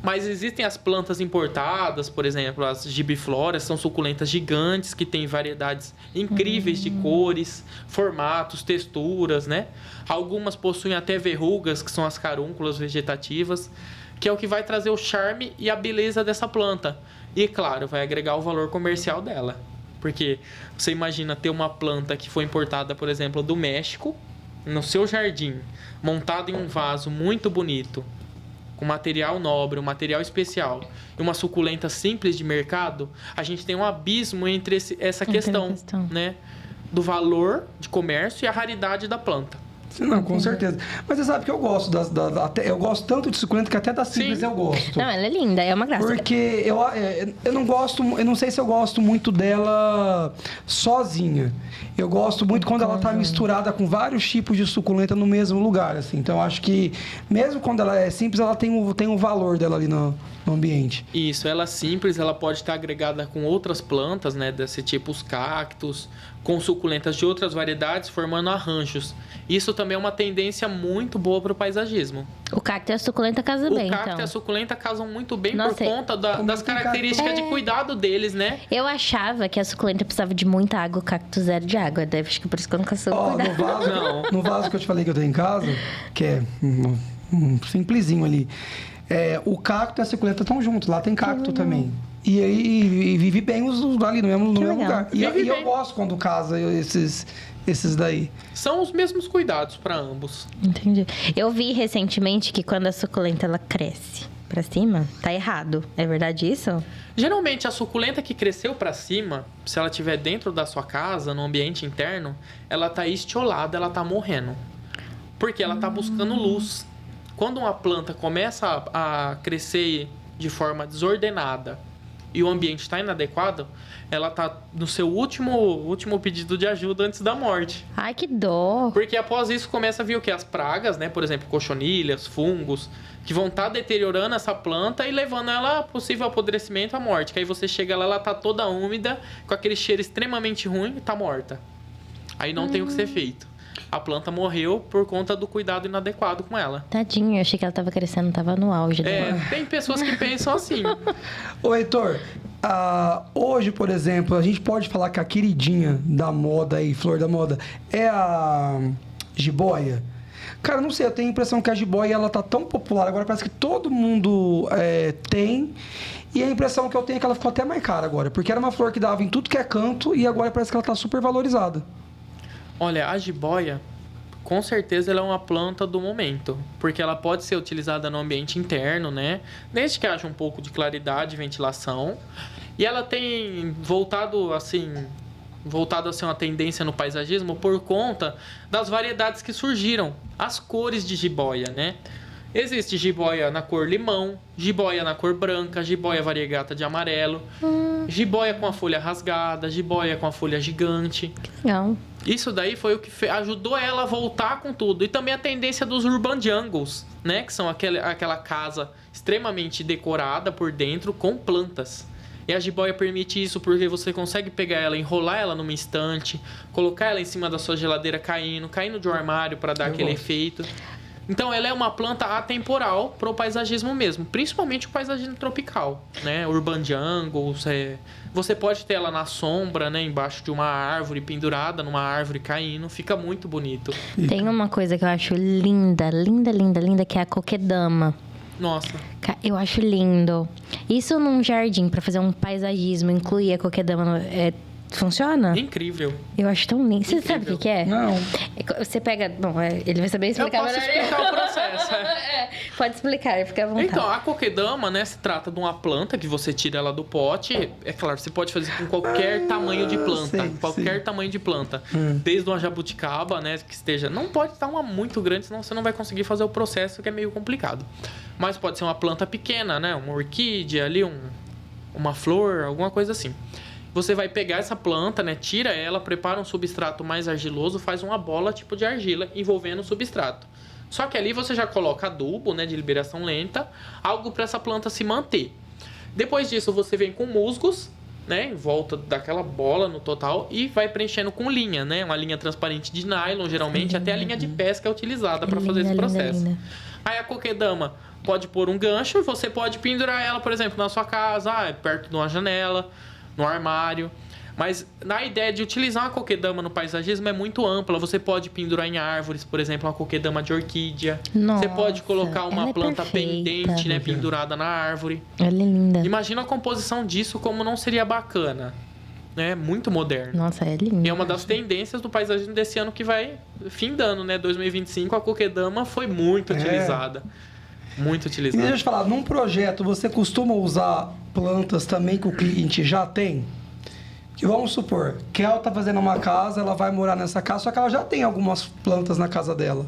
Mas existem as plantas importadas, por exemplo, as gibifloras, são suculentas gigantes que têm variedades incríveis de cores, formatos, texturas, né? Algumas possuem até verrugas, que são as carúnculas vegetativas, que é o que vai trazer o charme e a beleza dessa planta. E, claro, vai agregar o valor comercial dela. Porque você imagina ter uma planta que foi importada, por exemplo, do México, no seu jardim, montada em um vaso muito bonito, com material nobre, um material especial, e uma suculenta simples de mercado, a gente tem um abismo entre essa questão, né? Do valor de comércio e a raridade da planta. Não, com certeza. Mas você sabe que eu gosto eu gosto tanto de suculenta que até da simples Sim. eu gosto. Não, ela é linda, é uma graça. Porque eu não gosto, eu não sei se eu gosto muito dela sozinha. Eu gosto muito quando ela tá misturada com vários tipos de suculenta no mesmo lugar, assim. Então eu acho que mesmo quando ela é simples, ela tem o valor dela ali no ambiente. Isso, ela simples, ela pode estar agregada com outras plantas, né, desse tipo os cactos, com suculentas de outras variedades, formando arranjos. Isso também é uma tendência muito boa para o paisagismo. O cacto e a suculenta casam bem, O cacto então. e a suculenta casam muito bem Nossa, por conta das tem características de cuidado deles, né? Eu achava que a suculenta precisava de muita água, o cacto zero de água. Deve, acho que por isso que eu nunca soube Ó, cuidar. no vaso que eu te falei que eu tenho em casa, que é um simplesinho ali, o cacto e a suculenta estão juntos. Lá tem cacto também. E aí vive bem os ali no mesmo legal. lugar. E Vive eu bem. gosto quando casa esses daí. São os mesmos cuidados para ambos. Entendi. Eu vi recentemente que quando a suculenta ela cresce pra cima, tá errado. É verdade isso? Geralmente, a suculenta que cresceu para cima, se ela estiver dentro da sua casa, no ambiente interno, ela tá estiolada, ela tá morrendo. Porque ela tá buscando luz. Quando uma planta começa a crescer de forma desordenada e o ambiente está inadequado, ela tá no seu último pedido de ajuda antes da morte. Ai, que dó. Porque após isso começa a vir o quê? As pragas, né? Por exemplo, cochonilhas, fungos, que vão estar deteriorando essa planta e levando ela a possível apodrecimento à morte. Que aí você chega lá, ela tá toda úmida, com aquele cheiro extremamente ruim e tá morta. Aí não tem o que ser feito. A planta morreu por conta do cuidado inadequado com ela. Tadinho, eu achei que ela tava crescendo, tava no auge dela. Tem pessoas que pensam assim. Ô, Heitor, hoje, por exemplo, a gente pode falar que a queridinha da moda aí, flor da moda, é a jiboia? Cara, não sei, eu tenho a impressão que a jiboia, ela tá tão popular agora, parece que todo mundo tem. E a impressão que eu tenho é que ela ficou até mais cara agora, porque era uma flor que dava em tudo que é canto e agora parece que ela tá super valorizada. Olha, a jiboia, com certeza ela é uma planta do momento, porque ela pode ser utilizada no ambiente interno, né? Desde que haja um pouco de claridade e ventilação. E ela tem voltado a ser uma tendência no paisagismo por conta das variedades que surgiram, as cores de jiboia, né? Existe jiboia na cor limão, jiboia na cor branca, jiboia variegata de amarelo, jiboia com a folha rasgada, jiboia com a folha gigante. Legal. Isso daí foi o que ajudou ela a voltar com tudo. E também a tendência dos urban jungles, né? Que são aquela casa extremamente decorada por dentro com plantas. E a jiboia permite isso porque você consegue pegar ela, enrolar ela numa estante, colocar ela em cima da sua geladeira caindo de um armário para dar aquele efeito. Então, ela é uma planta atemporal para o paisagismo mesmo, principalmente o paisagismo tropical, né? Urban jungles, você pode ter ela na sombra, né? Embaixo de uma árvore, pendurada numa árvore caindo, fica muito bonito. Tem uma coisa que eu acho linda, linda, linda, linda, que é a coquedama. Nossa. Eu acho lindo. Isso num jardim, pra fazer um paisagismo, incluir a coquedama, funciona? Incrível. Eu acho tão lindo. Você Incrível. sabe o que é? Não. Você pega... Bom, ele vai saber Eu explicar posso melhor. explicar o processo. Pode explicar, fica à vontade. Então, a coquedama, né, se trata de uma planta que você tira ela do pote. É claro, você pode fazer com qualquer tamanho de planta. sei, Qualquer sei. tamanho de planta. Desde uma jabuticaba, né, que esteja... Não pode estar uma muito grande, senão você não vai conseguir fazer o processo, que é meio complicado. Mas pode ser uma planta pequena, né, uma orquídea ali, uma flor, alguma coisa assim. Você vai pegar essa planta, né, tira ela, prepara um substrato mais argiloso, faz uma bola tipo de argila envolvendo o substrato. Só que ali você já coloca adubo, né, de liberação lenta, algo para essa planta se manter. Depois disso você vem com musgos, né, em volta daquela bola no total e vai preenchendo com linha, né, uma linha transparente de nylon, geralmente, até a linha de pesca é utilizada para fazer esse processo. Linda. Aí a coquedama pode pôr um gancho e você pode pendurar ela, por exemplo, na sua casa, perto de uma janela, no armário. Mas na ideia de utilizar uma coquedama no paisagismo é muito ampla. Você pode pendurar em árvores, por exemplo, uma coquedama de orquídea. Nossa, você pode colocar uma ela é planta perfeita. pendente, né, pendurada na árvore. Ela é linda. Imagina a composição disso como não seria bacana. Né? Muito moderno. Nossa, é linda. E é uma das tendências do paisagismo desse ano que vai findando, né? 2025, a coquedama foi muito utilizada. Muito E utilizada. deixa eu te falar, num projeto você costuma usar plantas também que o cliente já tem? E vamos supor que ela tá fazendo uma casa, ela vai morar nessa casa, só que ela já tem algumas plantas na casa dela.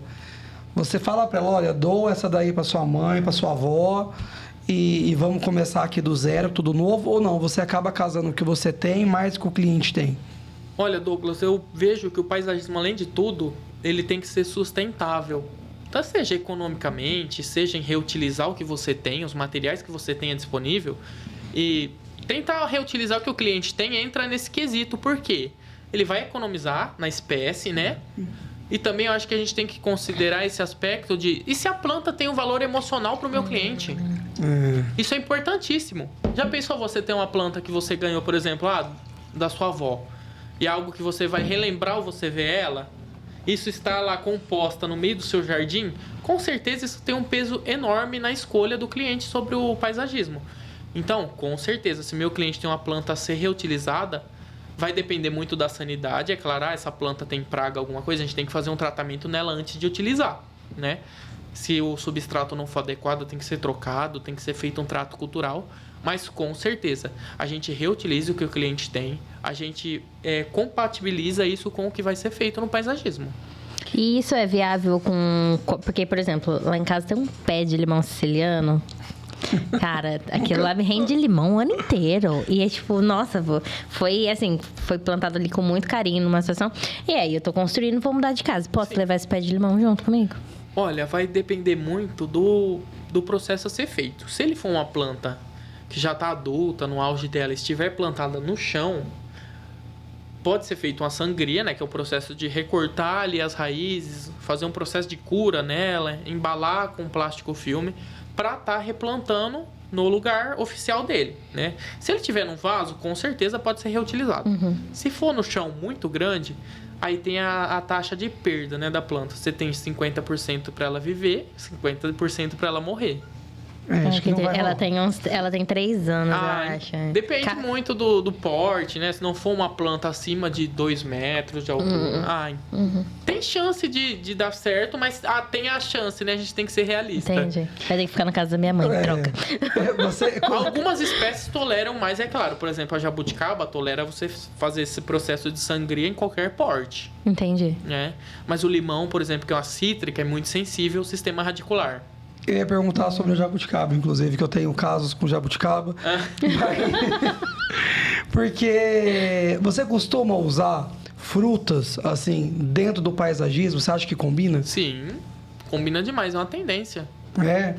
Você fala para ela, olha, dou essa daí para sua mãe, para sua avó, e vamos começar aqui do zero, tudo novo, ou não? Você acaba casando o que você tem mais do que o cliente tem? Olha, Douglas, eu vejo que o paisagismo, além de tudo, ele tem que ser sustentável. Então, seja economicamente, seja em reutilizar o que você tem, os materiais que você tenha disponível, e tentar reutilizar o que o cliente tem entra nesse quesito. Por quê? Ele vai economizar na espécie, né? E também eu acho que a gente tem que considerar esse aspecto de... E se a planta tem um valor emocional para o meu cliente? Isso é importantíssimo. Já pensou você ter uma planta que você ganhou, por exemplo, da sua avó, e algo que você vai relembrar ou você vê ela? Isso está lá composta no meio do seu jardim? Com certeza isso tem um peso enorme na escolha do cliente sobre o paisagismo. Então, com certeza, se meu cliente tem uma planta a ser reutilizada, vai depender muito da sanidade. É claro, essa planta tem praga, alguma coisa, a gente tem que fazer um tratamento nela antes de utilizar, né? Se o substrato não for adequado, tem que ser trocado, tem que ser feito um trato cultural. Mas, com certeza, a gente reutiliza o que o cliente tem, a gente compatibiliza isso com o que vai ser feito no paisagismo. E isso é viável com... Porque, por exemplo, lá em casa tem um pé de limão siciliano. Cara, aquilo lá me rende limão o ano inteiro. E é tipo, nossa, foi assim, foi plantado ali com muito carinho numa situação. E aí, eu tô construindo, vou mudar de casa. Posso levar esse pé de limão junto comigo? Olha, vai depender muito do processo a ser feito. Se ele for uma planta que já está adulta, no auge dela, estiver plantada no chão, pode ser feito uma sangria, né? Que é o processo de recortar ali as raízes, fazer um processo de cura nela, embalar com plástico filme, para estar replantando no lugar oficial dele, né? Se ele tiver num vaso, com certeza pode ser reutilizado. Se for no chão muito grande, aí tem a taxa de perda, né, da planta. Você tem 50% para ela viver, 50% para ela morrer. Acho que não vai ela tem 3 anos, eu acho. Depende muito do porte, né? Se não for uma planta acima de 2 metros de altura. Tem chance de dar certo, mas tem a chance, né? A gente tem que ser realista. Entendi. Vai ter que ficar na casa da minha mãe, troca. Algumas espécies toleram mais, é claro. Por exemplo, a jabuticaba tolera você fazer esse processo de sangria em qualquer porte. Entendi. Né? Mas o limão, por exemplo, que é uma cítrica, é muito sensível ao sistema radicular. Eu ia perguntar sobre o jabuticaba, inclusive, que eu tenho casos com jabuticaba. Porque você costuma usar frutas, assim, dentro do paisagismo? Você acha que combina? Sim, combina demais, é uma tendência. É,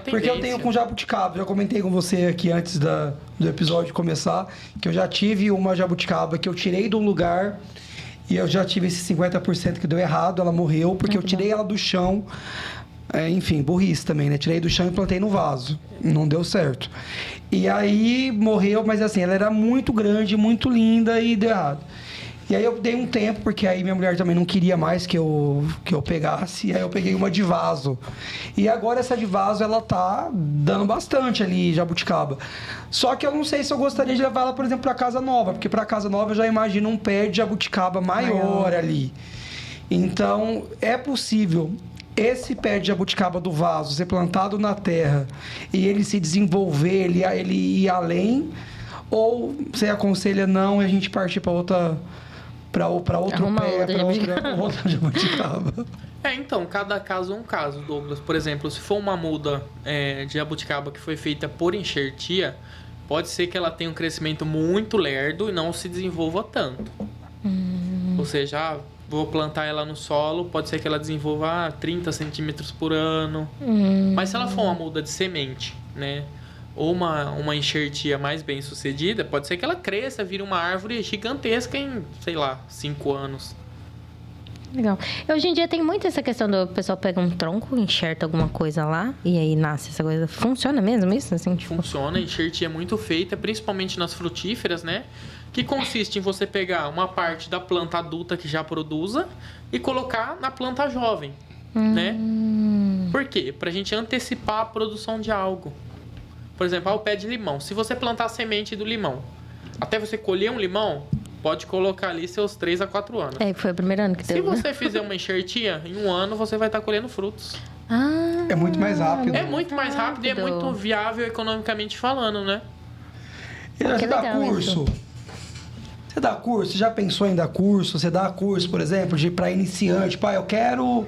porque eu tenho com jabuticaba. Já comentei com você aqui antes do episódio começar, que eu já tive uma jabuticaba que eu tirei do lugar e eu já tive esse 50% que deu errado, ela morreu, porque eu tirei ela do chão. Enfim, burrice também, né? Tirei do chão e plantei no vaso. Não deu certo. E aí morreu, mas assim, ela era muito grande, muito linda e deu errado. E aí eu dei um tempo, porque aí minha mulher também não queria mais que eu pegasse. E aí eu peguei uma de vaso. E agora essa de vaso, ela tá dando bastante ali, jabuticaba. Só que eu não sei se eu gostaria de levar ela, por exemplo, pra casa nova. Porque pra casa nova eu já imagino um pé de jabuticaba maior ali. Então, é possível esse pé de jabuticaba do vaso ser plantado na terra e ele se desenvolver, ele ir além, ou você aconselha não e a gente partir para outro pé, para outra jabuticaba? Então, cada caso é um caso, Douglas. Por exemplo, se for uma muda de jabuticaba que foi feita por enxertia, pode ser que ela tenha um crescimento muito lerdo e não se desenvolva tanto. Ou seja, vou plantar ela no solo, pode ser que ela desenvolva 30 centímetros por ano. Mas se ela for uma muda de semente, né? Ou uma enxertia mais bem sucedida, pode ser que ela cresça, vire uma árvore gigantesca em, sei lá, 5 anos. Legal. Hoje em dia tem muito essa questão do pessoal pega um tronco, enxerta alguma coisa lá e aí nasce essa coisa. Funciona mesmo isso? Assim, tipo... Funciona, a enxertia é muito feita, principalmente nas frutíferas, né? Que consiste em você pegar uma parte da planta adulta que já produza e colocar na planta jovem, né? Por quê? Pra gente antecipar a produção de algo. Por exemplo, o pé de limão. Se você plantar a semente do limão, até você colher um limão, pode colocar ali seus 3 a 4 anos. Foi o primeiro ano que teve. Se você fizer uma enxertia, em 1 ano você vai estar colhendo frutos. É muito mais rápido. É muito mais rápido e é muito viável economicamente falando, né? E você dá curso? Você dá curso? Você já pensou em dar curso? Você dá curso, por exemplo, para iniciante? Pai, eu quero...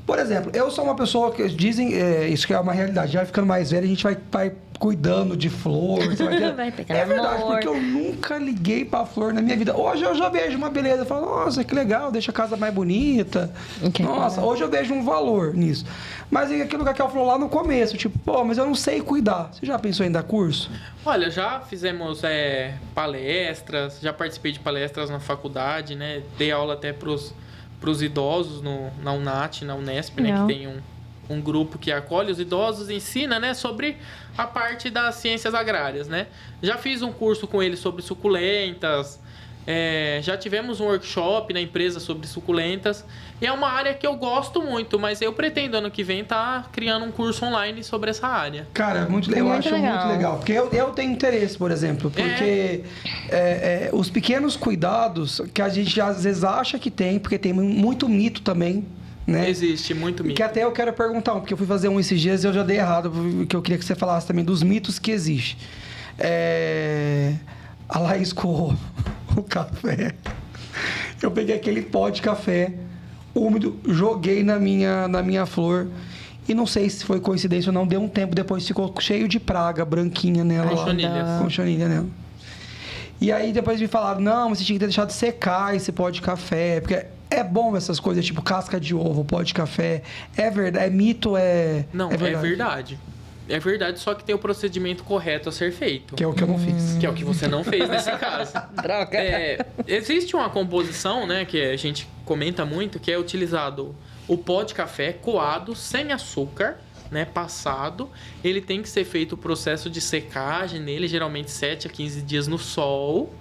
Por exemplo, eu sou uma pessoa que dizem... isso que é uma realidade. Já ficando mais velho, a gente vai cuidando de flor. Você vai ter... Vai pegar É verdade, amor. porque eu nunca liguei pra flor na minha vida. Hoje eu já vejo uma beleza. Eu falo, nossa, que legal, deixa a casa mais bonita. Que Nossa, legal. hoje eu vejo um valor nisso. Mas é aquilo que a Raquel falou lá no começo. Tipo, pô, mas eu não sei cuidar. Você já pensou em dar curso? Olha, já fizemos palestras, já participei de palestras na faculdade, né? Dei aula até pros idosos na UNAT, na Unesp, né? Legal. Que tem um grupo que acolhe os idosos e ensina, né? Sobre a parte das ciências agrárias, né? Já fiz um curso com eles sobre suculentas, já tivemos um workshop na empresa sobre suculentas. E é uma área que eu gosto muito, mas eu pretendo ano que vem estar criando um curso online sobre essa área. Cara, eu Muito acho legal. muito legal. Porque eu tenho interesse, por exemplo. Porque os pequenos cuidados que a gente às vezes acha que tem, porque tem muito mito também, né? Existe muito mito. Que até eu quero perguntar, porque eu fui fazer um esses dias e eu já dei errado, porque eu queria que você falasse também dos mitos que existem. A Laís coou o café. Eu peguei aquele pó de café úmido, joguei na minha flor. E não sei se foi coincidência ou não, deu um tempo depois, ficou cheio de praga branquinha nela. Conchonilha. Conchonilha nela. E aí depois me falaram, não, você tinha que ter deixado secar esse pó de café, porque é bom essas coisas, tipo casca de ovo, pó de café. É verdade, é mito, Não, é verdade. É verdade, só que tem o procedimento correto a ser feito. Que é o que eu não fiz. Que é o que você não fez nesse caso. Droga. Existe uma composição, né, que a gente comenta muito, que é utilizado o pó de café coado, sem açúcar, né, passado. Ele tem que ser feito o processo de secagem nele, geralmente 7 a 15 dias no sol,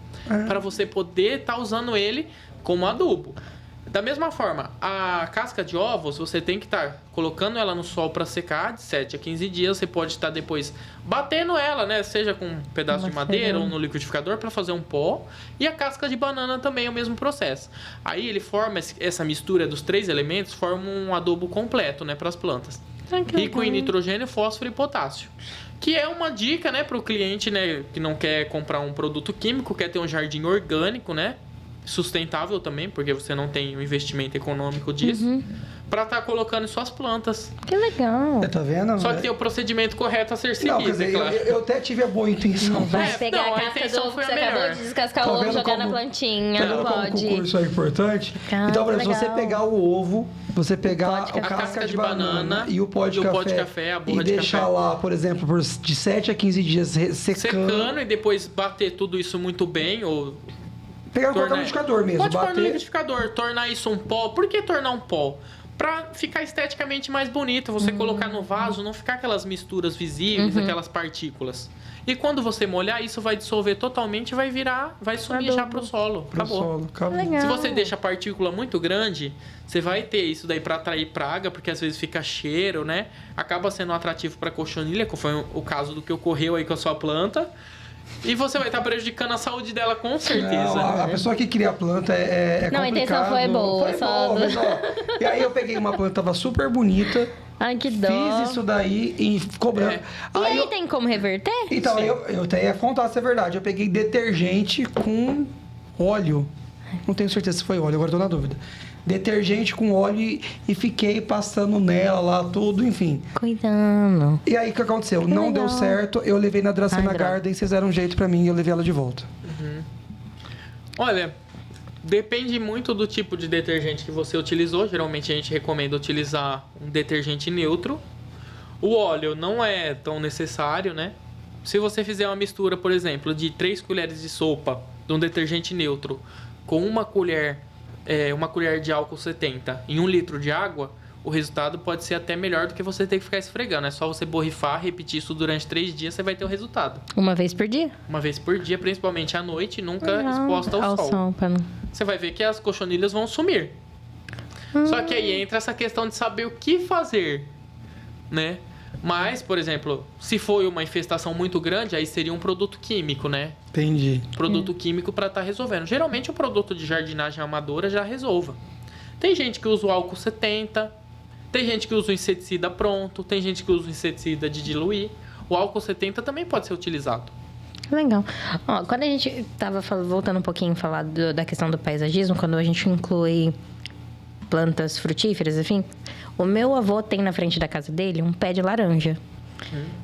para você poder estar usando ele como adubo. Da mesma forma, a casca de ovos, você tem que estar colocando ela no sol para secar de 7 a 15 dias. Você pode estar depois batendo ela, né? Seja com um pedaço de madeira ou no liquidificador para fazer um pó. E a casca de banana também é o mesmo processo. Aí ele forma essa mistura dos 3 elementos, forma um adubo completo, né, para as plantas. Rico em nitrogênio, fósforo e potássio. Que é uma dica, né, para o cliente, né, que não quer comprar um produto químico, quer ter um jardim orgânico, né? Sustentável também, porque você não tem um investimento econômico disso, para estar colocando em suas plantas. Que legal. Tá vendo? Só que tem o procedimento correto a ser seguido, Não, quer dizer, claro. eu até tive a boa intenção. Vai pegar não, a a casca do intenção ovo foi que a você acabou melhor. de descascar Tá o ovo, vendo jogar como- na plantinha. Tá Não vendo como pode. o concurso é importante? Ah, Então, por exemplo, se você legal. pegar o ovo, você pegar Pó de a café. casca de banana e o pó de café, a borra e de deixar café. lá, por exemplo, de 7 a 15 dias Secando e depois bater tudo isso muito bem, ou Pegar o liquidificador mesmo, Pode pôr no bater. liquidificador, tornar isso um pó. Por que tornar um pó? Pra ficar esteticamente mais bonito. Você colocar no vaso, não ficar aquelas misturas visíveis, aquelas partículas. E quando você molhar, isso vai dissolver totalmente e vai sumir já pro solo. Pro Acabou. solo, acabou. Legal. Se você deixa a partícula muito grande, você vai ter isso daí para atrair praga, porque às vezes fica cheiro, né? Acaba sendo um atrativo para cochonilha, que foi o caso do que ocorreu aí com a sua planta. E você vai estar prejudicando a saúde dela com certeza. Não, a pessoa que cria a planta é Não, a complicado. intenção foi boa, Foi só- boa, mas, ó, e aí eu peguei uma planta, tava super bonita, Ai, que dó. fiz isso daí e ficou branco. E aí eu- tem como reverter? Então, Sim. eu até ia contar se é verdade. Eu peguei detergente com óleo. Não tenho certeza se foi óleo, agora tô na dúvida. Detergente com óleo e fiquei passando nela lá, tudo, enfim. Cuidando. E aí, o que aconteceu? Que Não legal. deu certo, eu levei na Dracena Ai, droga. Garden, vocês deram um jeito pra mim e eu levei ela de volta. Olha, depende muito do tipo de detergente que você utilizou. Geralmente a gente recomenda utilizar um detergente neutro. O óleo não é tão necessário, né? Se você fizer uma mistura, por exemplo, de 3 colheres de sopa de um detergente neutro com uma colher de álcool 70 em 1 litro de água, o resultado pode ser até melhor do que você ter que ficar esfregando. É só você borrifar, repetir isso durante 3 dias, você vai ter o resultado. Uma vez por dia? Uma vez por dia, principalmente à noite, nunca exposta ao sol. Pra não... Você vai ver que as cochonilhas vão sumir. Só que aí entra essa questão de saber o que fazer, né? Mas, por exemplo, se foi uma infestação muito grande, aí seria um produto químico, né? Entendi. Produto químico para estar resolvendo. Geralmente o produto de jardinagem amadora já resolva. Tem gente que usa o álcool 70, tem gente que usa o inseticida pronto, tem gente que usa o inseticida de diluir. O álcool 70 também pode ser utilizado. Legal. Ó, quando a gente tava voltando um pouquinho a falar da questão do paisagismo, quando a gente inclui plantas frutíferas, enfim, o meu avô tem na frente da casa dele um pé de laranja.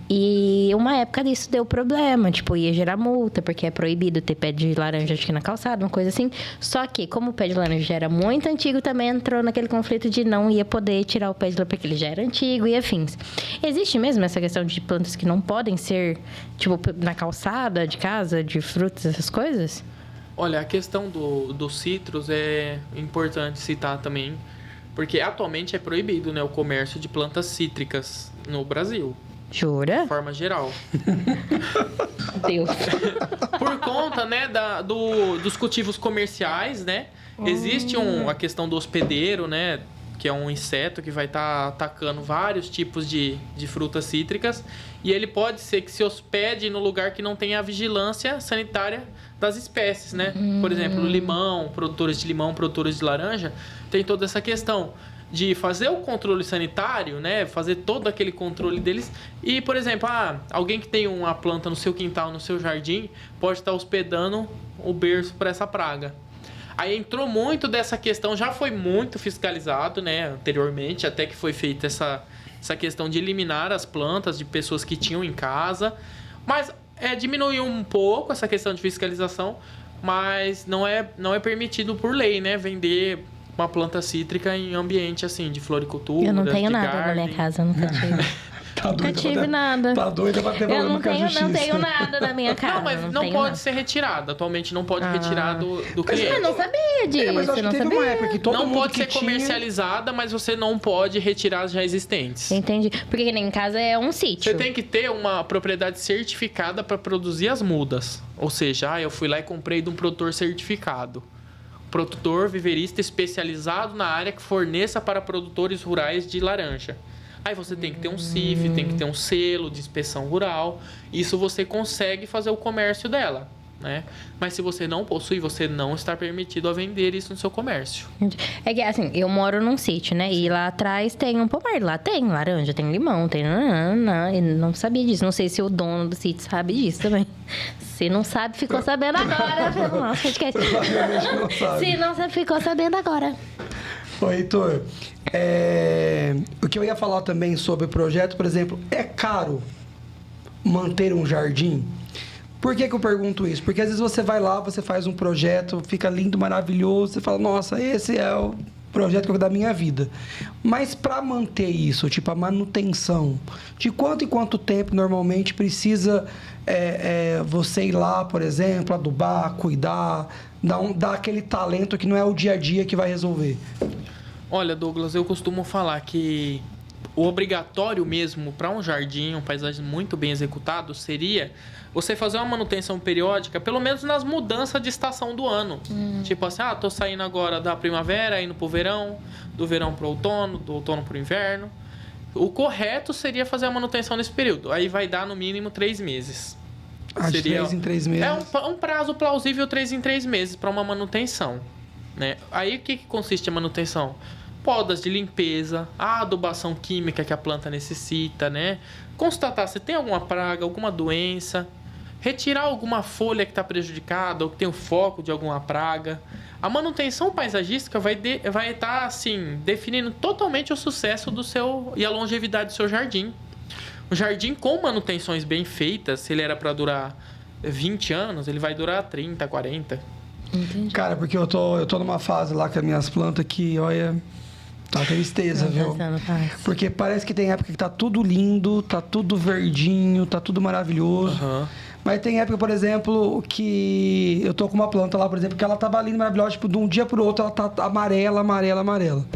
E uma época disso deu problema, tipo, ia gerar multa, porque é proibido ter pé de laranja aqui na calçada, uma coisa assim. Só que, como o pé de laranja era muito antigo, também entrou naquele conflito de não ia poder tirar o pé de laranja, porque ele já era antigo e afins. Existe mesmo essa questão de plantas que não podem ser, tipo, na calçada de casa, de frutas, essas coisas? Olha, a questão dos citros é importante citar também, porque atualmente é proibido, né, o comércio de plantas cítricas no Brasil. Jura? De forma geral. Deus. Por conta, né, dos cultivos comerciais, né? Existe a questão do hospedeiro, né? Que é um inseto que vai estar atacando vários tipos de frutas cítricas. E ele pode ser que se hospede no lugar que não tenha a vigilância sanitária das espécies, né? Por exemplo, limão, produtores de limão, produtores de laranja, tem toda essa questão de fazer o controle sanitário, né? Fazer todo aquele controle deles. E, por exemplo, alguém que tem uma planta no seu quintal, no seu jardim, pode estar hospedando o berço para essa praga. Aí entrou muito dessa questão, já foi muito fiscalizado, né? Anteriormente, até que foi feita essa questão de eliminar as plantas de pessoas que tinham em casa. Mas diminuiu um pouco essa questão de fiscalização, mas não é permitido por lei, né? Vender uma planta cítrica em ambiente, assim, de floricultura, eu não tenho de nada garden. na minha casa, nunca tive. Nunca tive nada. Tá doida pra ter Eu problema não com a justiça. não tenho nada na minha casa. Não, mas não pode ser retirada. Atualmente não pode retirar do cliente. Eu não sabia disso. Mas eu acho que não teve sabia. uma época que todo Não mundo pode que ser tinha... comercializada, mas você não pode retirar as já existentes. Entendi. Porque nem em casa é um sítio. Você tem que ter uma propriedade certificada para produzir as mudas. Ou seja, eu fui lá e comprei de um produtor certificado. Produtor viverista especializado na área que forneça para produtores rurais de laranja. Aí você tem que ter um CIF, tem que ter um selo de inspeção rural. Isso você consegue fazer o comércio dela, né? Mas se você não possui, você não está permitido a vender isso no seu comércio. É que, assim, eu moro num sítio, né? E lá atrás tem um pomar. Lá tem laranja, tem limão, tem... E não sabia disso. Não sei se o dono do sítio sabe disso também. Se não sabe, ficou sabendo agora pelo nosso podcast. Não sabe. Se não sabe, ficou sabendo agora. Ô, Heitor, o que eu ia falar também sobre o projeto, por exemplo, é caro manter um jardim? Por que eu pergunto isso? Porque às vezes você vai lá, você faz um projeto, fica lindo, maravilhoso, você fala, nossa, esse é o projeto que eu vou dar minha vida. Mas para manter isso, tipo a manutenção, de quanto em quanto tempo normalmente precisa você ir lá, por exemplo, adubar, cuidar, dar aquele talento que não é o dia a dia que vai resolver? Olha, Douglas, eu costumo falar que o obrigatório mesmo para um jardim, um paisagem muito bem executado, seria você fazer uma manutenção periódica, pelo menos nas mudanças de estação do ano. Tipo assim, tô saindo agora da primavera, indo pro verão, do verão pro outono, do outono pro inverno. O correto seria fazer a manutenção nesse período. Aí vai dar no mínimo 3 meses. De 3 em 3 meses. É um prazo plausível 3 em 3 meses para uma manutenção, né? Aí o que consiste a manutenção? Podas de limpeza, a adubação química que a planta necessita, né? Constatar se tem alguma praga, alguma doença, retirar alguma folha que está prejudicada ou que tem o foco de alguma praga. A manutenção paisagística vai estar assim, definindo totalmente o sucesso do seu e a longevidade do seu jardim. O jardim com manutenções bem feitas, se ele era para durar 20 anos, ele vai durar 30, 40. Entendi. Cara, porque eu tô numa fase lá com as minhas plantas que, olha, tá tristeza, viu? Porque parece que tem época que tá tudo lindo, tá tudo verdinho, tá tudo maravilhoso. Mas tem época, por exemplo, que eu tô com uma planta lá, por exemplo, que ela tava linda, maravilhosa, tipo, de um dia pro outro ela tá amarela, amarela, amarela.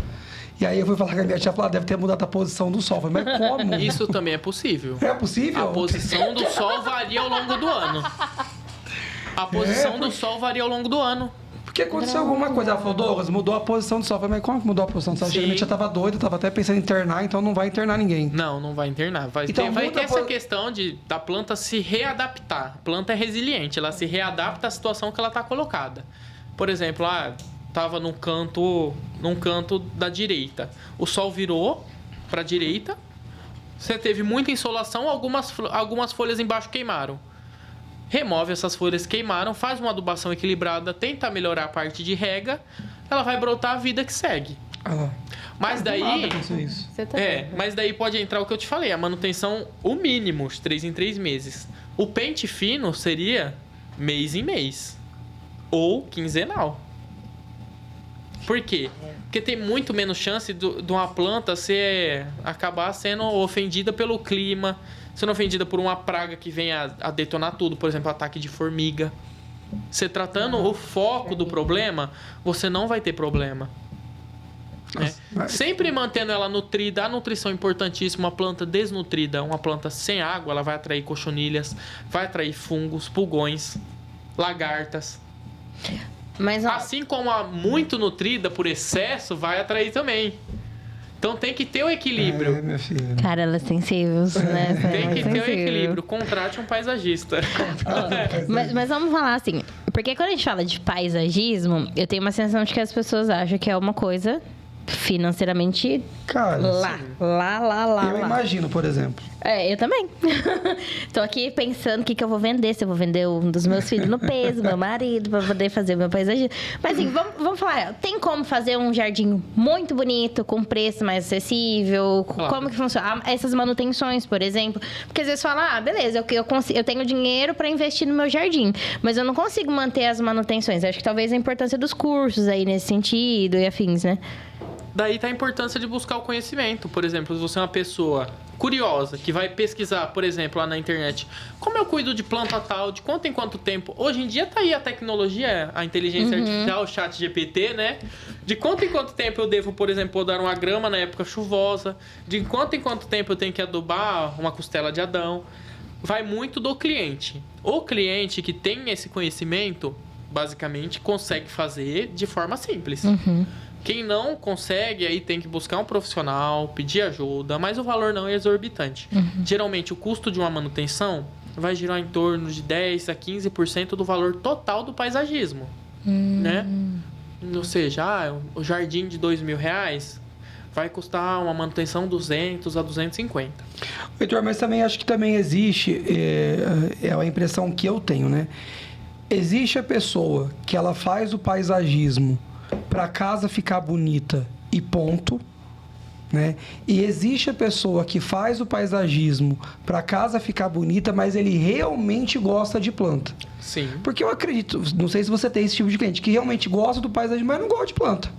E aí eu fui falar com a minha tia, deve ter mudado a posição do sol. Eu falei, mas como? Isso também é possível. É possível? A posição do sol varia ao longo do ano. A posição do sol varia ao longo do ano. Porque aconteceu alguma coisa. Ela falou, Douglas, mudou a posição do sol. Eu falei, mas como que mudou a posição do sol? Geralmente já tava doido, tava até pensando em internar, então não vai internar ninguém. Não vai internar. Vai ter essa questão da planta se readaptar. A planta é resiliente, ela se readapta à situação que ela está colocada. Por exemplo, tava num canto da direita. O sol virou para a direita. Você teve muita insolação, algumas folhas embaixo queimaram. remove essas folhas que queimaram, faz uma adubação equilibrada, tenta melhorar a parte de rega, ela vai brotar a vida que segue. Mas daí... Você tá mas daí pode entrar o que eu te falei, a manutenção, o mínimo, de 3 em 3 meses. O pente fino seria mês em mês. Ou quinzenal. Por quê? Porque tem muito menos chance de uma planta acabar sendo ofendida pelo clima, sendo ofendida por uma praga que vem a detonar tudo, por exemplo, ataque de formiga. Você tratando o foco do problema, você não vai ter problema. Sempre mantendo ela nutrida, a nutrição é importantíssima. Uma planta desnutrida, uma planta sem água, ela vai atrair cochonilhas, vai atrair fungos, pulgões, lagartas. Mas, assim como a muito nutrida por excesso, vai atrair também. Então tem que ter o equilíbrio. Minha filha. Cara, elas sensíveis, né? Tem que ter o equilíbrio. Contrate um paisagista. Mas vamos falar assim, porque quando a gente fala de paisagismo, eu tenho uma sensação de que as pessoas acham que é uma coisa financeiramente Cara, lá. eu imagino, por exemplo. Eu também. Tô aqui pensando o que eu vou vender. Se eu vou vender um dos meus filhos no peso, meu marido, pra poder fazer o meu paisagismo. Mas assim, vamos falar. Tem como fazer um jardim muito bonito, com preço mais acessível? Claro. Como que funciona? Essas manutenções, por exemplo. Porque às vezes fala, beleza, eu tenho dinheiro para investir no meu jardim, mas eu não consigo manter as manutenções. Acho que talvez a importância dos cursos aí nesse sentido e afins, né? Daí tá a importância de buscar o conhecimento. Por exemplo, se você é uma pessoa curiosa, que vai pesquisar, por exemplo, lá na internet, como eu cuido de planta tal, de quanto em quanto tempo. Hoje em dia tá aí a tecnologia, a inteligência artificial, o chat GPT, né? De quanto em quanto tempo eu devo, por exemplo, podar uma grama na época chuvosa. De quanto em quanto tempo eu tenho que adubar uma costela de Adão. Vai muito do cliente. O cliente que tem esse conhecimento, basicamente, consegue fazer de forma simples. Quem não consegue, aí tem que buscar um profissional, pedir ajuda, mas o valor não é exorbitante. Geralmente, o custo de uma manutenção vai girar em torno de 10% a 15% do valor total do paisagismo, né? Ou seja, o jardim de R$2.000 vai custar uma manutenção 200 a 250. Heitor, mas também acho que também existe, é a impressão que eu tenho, né? Existe a pessoa que ela faz o paisagismo para a casa ficar bonita e ponto, né? E existe a pessoa que faz o paisagismo para a casa ficar bonita, mas ele realmente gosta de planta. Sim. Porque eu acredito, não sei se você tem esse tipo de cliente, que realmente gosta do paisagismo, mas não gosta de planta.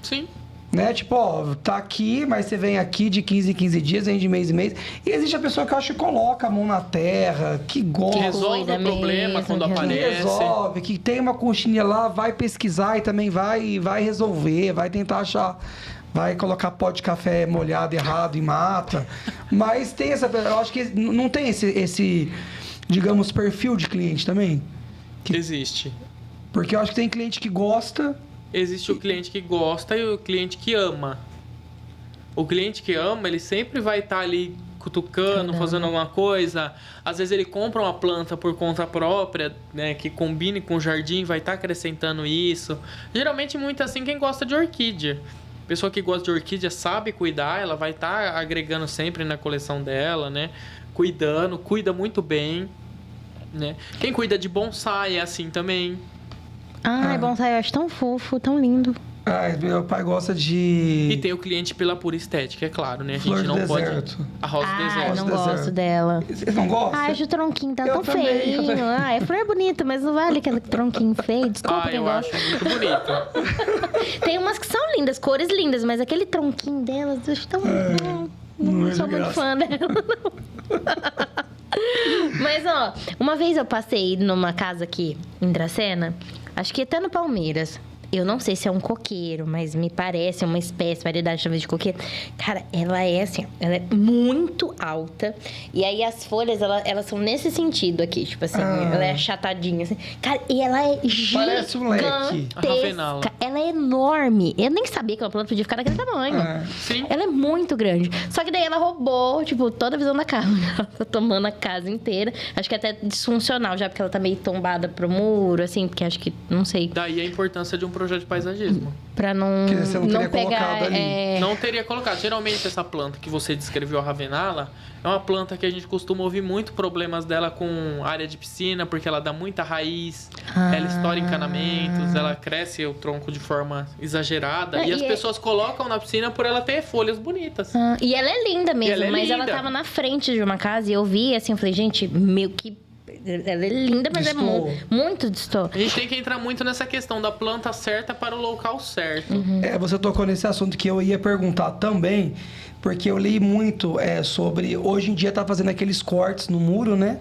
Sim. Né? Tipo, tá aqui, mas você vem aqui de 15 em 15 dias, vem de mês em mês. E existe a pessoa que eu acho que coloca a mão na terra, que gosta. Que resolve o problema mesmo, quando que aparece. Resolve, que tem uma conchinha lá, vai pesquisar e também vai resolver, vai tentar achar, vai colocar pó de café molhado errado e mata. Mas tem essa, eu acho que não tem esse digamos, perfil de cliente também? Existe. Porque eu acho que tem cliente que gosta. Existe o cliente que gosta e o cliente que ama. O cliente que ama, ele sempre vai estar ali cutucando, fazendo alguma coisa. Às vezes ele compra uma planta por conta própria, né, que combine com o jardim, vai estar acrescentando isso. Geralmente muito assim quem gosta de orquídea. Pessoa que gosta de orquídea sabe cuidar, ela vai estar agregando sempre na coleção dela, né? Cuida muito bem, né? Quem cuida de bonsai é assim também. Bonsai eu acho tão fofo, tão lindo. Meu pai gosta de... E tem o cliente pela pura estética, é claro, né? A Flor gente do não deserto. pode... A rosa do Eu deserto. não deserto. gosto dela. Vocês não gostam? Acho o tronquinho tá Eu tão também, eu feinho. também. A flor é bonita, mas não vale aquele tronquinho feio. Desculpa quem Eu gosta. acho muito bonito. Tem umas que são lindas, cores lindas, mas aquele tronquinho delas, eu acho tão... não sou muito fã dela, não. Mas, uma vez eu passei numa casa aqui em Dracena, acho que até no Palmeiras. Eu não sei se é um coqueiro, mas me parece uma espécie, variedade talvez de coqueiro. Cara, ela é assim, ela é muito alta. E aí as folhas, elas são nesse sentido aqui, tipo assim, ela é achatadinha assim. Cara, e ela é Parece um leque. A ravenala. Ela é enorme. Eu nem sabia que uma planta podia ficar daquele tamanho. Sim. Ela é muito grande. Só que daí ela roubou, tipo, toda a visão da casa. Ela tá tomando a casa inteira. Acho que é até disfuncional já, porque ela tá meio tombada pro muro, assim, porque acho que, não sei. Daí a importância de um projeto de paisagismo. Pra não, Que você não teria colocado ali. Não teria colocado. Geralmente essa planta que você descreveu, a Ravenala, é uma planta que a gente costuma ouvir muito problemas dela com área de piscina, porque ela dá muita raiz, ela estoura encanamentos, ela cresce o tronco de forma exagerada. E as pessoas colocam na piscina por ela ter folhas bonitas. E ela é linda mesmo, ela é mas ela linda. tava na frente de uma casa e eu vi assim, eu falei, gente, meu que... Ela é linda, mas Destoou. é muito distor. A gente tem que entrar muito nessa questão da planta certa para o local certo. Você tocou nesse assunto que eu ia perguntar também, porque eu li muito sobre... Hoje em dia tá fazendo aqueles cortes no muro, né?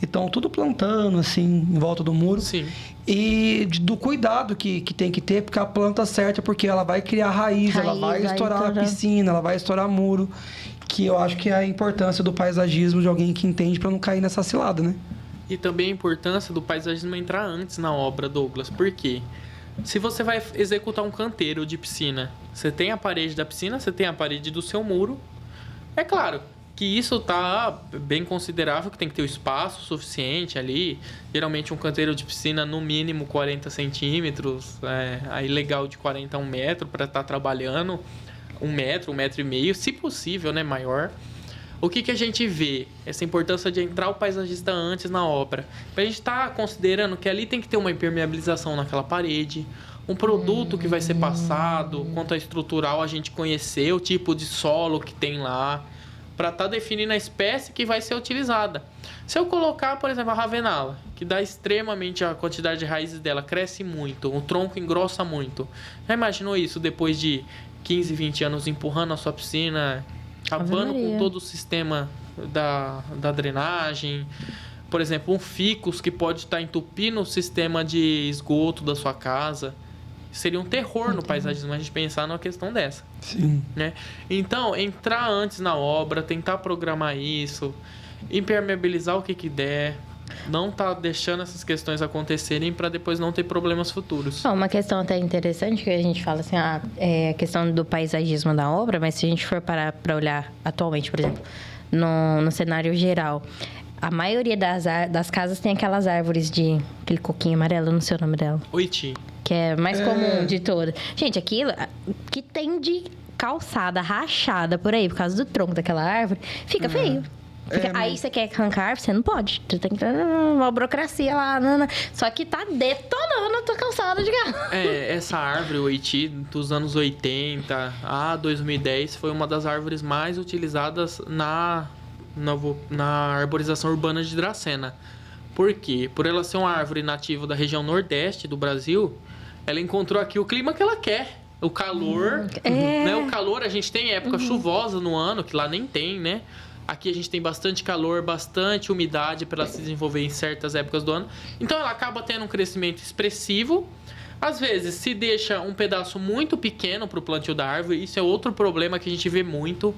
Então, tudo plantando, assim, em volta do muro. Sim. E do cuidado que tem que ter, porque a planta certa, porque ela vai criar raiz, ela vai estourar a piscina, ela vai estourar muro. Que eu acho que é a importância do paisagismo de alguém que entende para não cair nessa cilada, né? E também a importância do paisagismo entrar antes na obra, Douglas. Por quê? Se você vai executar um canteiro de piscina, você tem a parede da piscina, você tem a parede do seu muro. É claro que isso tá bem considerável, que tem que ter o espaço suficiente ali. Geralmente um canteiro de piscina no mínimo 40 centímetros, aí legal de 40 a 1 metro para estar trabalhando. 1 metro, 1,5 metro, se possível, né, maior. O que a gente vê? Essa importância de entrar o paisagista antes na obra. A gente está considerando que ali tem que ter uma impermeabilização naquela parede, um produto que vai ser passado, quanto a estrutural a gente conhecer, o tipo de solo que tem lá, para estar definindo a espécie que vai ser utilizada. Se eu colocar, por exemplo, a Ravenala, que dá extremamente a quantidade de raízes dela, cresce muito, o tronco engrossa muito. Já imaginou isso depois de 15, 20 anos empurrando a sua piscina, acabando com todo o sistema da drenagem? Por exemplo, um ficus que pode estar entupindo o sistema de esgoto da sua casa. Seria um terror no paisagismo a gente pensar numa questão dessa. Sim. Né? Então, entrar antes na obra, tentar programar isso, impermeabilizar o que der, não tá deixando essas questões acontecerem para depois não ter problemas futuros. Uma questão até interessante que a gente fala assim, é a questão do paisagismo da obra, mas se a gente for parar para olhar atualmente, por exemplo, no cenário geral, a maioria das casas tem aquelas árvores de aquele coquinho amarelo, não sei o nome dela. Oiti. Que é mais comum de todas. Gente, aquilo que tem de calçada rachada por aí, por causa do tronco daquela árvore, fica feio. Aí você quer arrancar a árvore, você não pode. Você tem que ter uma burocracia lá. Só que tá detonando a tua calçada de carro. Essa árvore, o Oiti, dos anos 80 a 2010, foi uma das árvores mais utilizadas na arborização urbana de Dracena. Por quê? Por ela ser uma árvore nativa da região nordeste do Brasil, ela encontrou aqui o clima que ela quer. O calor, né? O calor, a gente tem época chuvosa no ano, que lá nem tem, né? Aqui a gente tem bastante calor, bastante umidade para ela se desenvolver em certas épocas do ano. Então ela acaba tendo um crescimento expressivo. Às vezes se deixa um pedaço muito pequeno para o plantio da árvore. Isso é outro problema que a gente vê muito.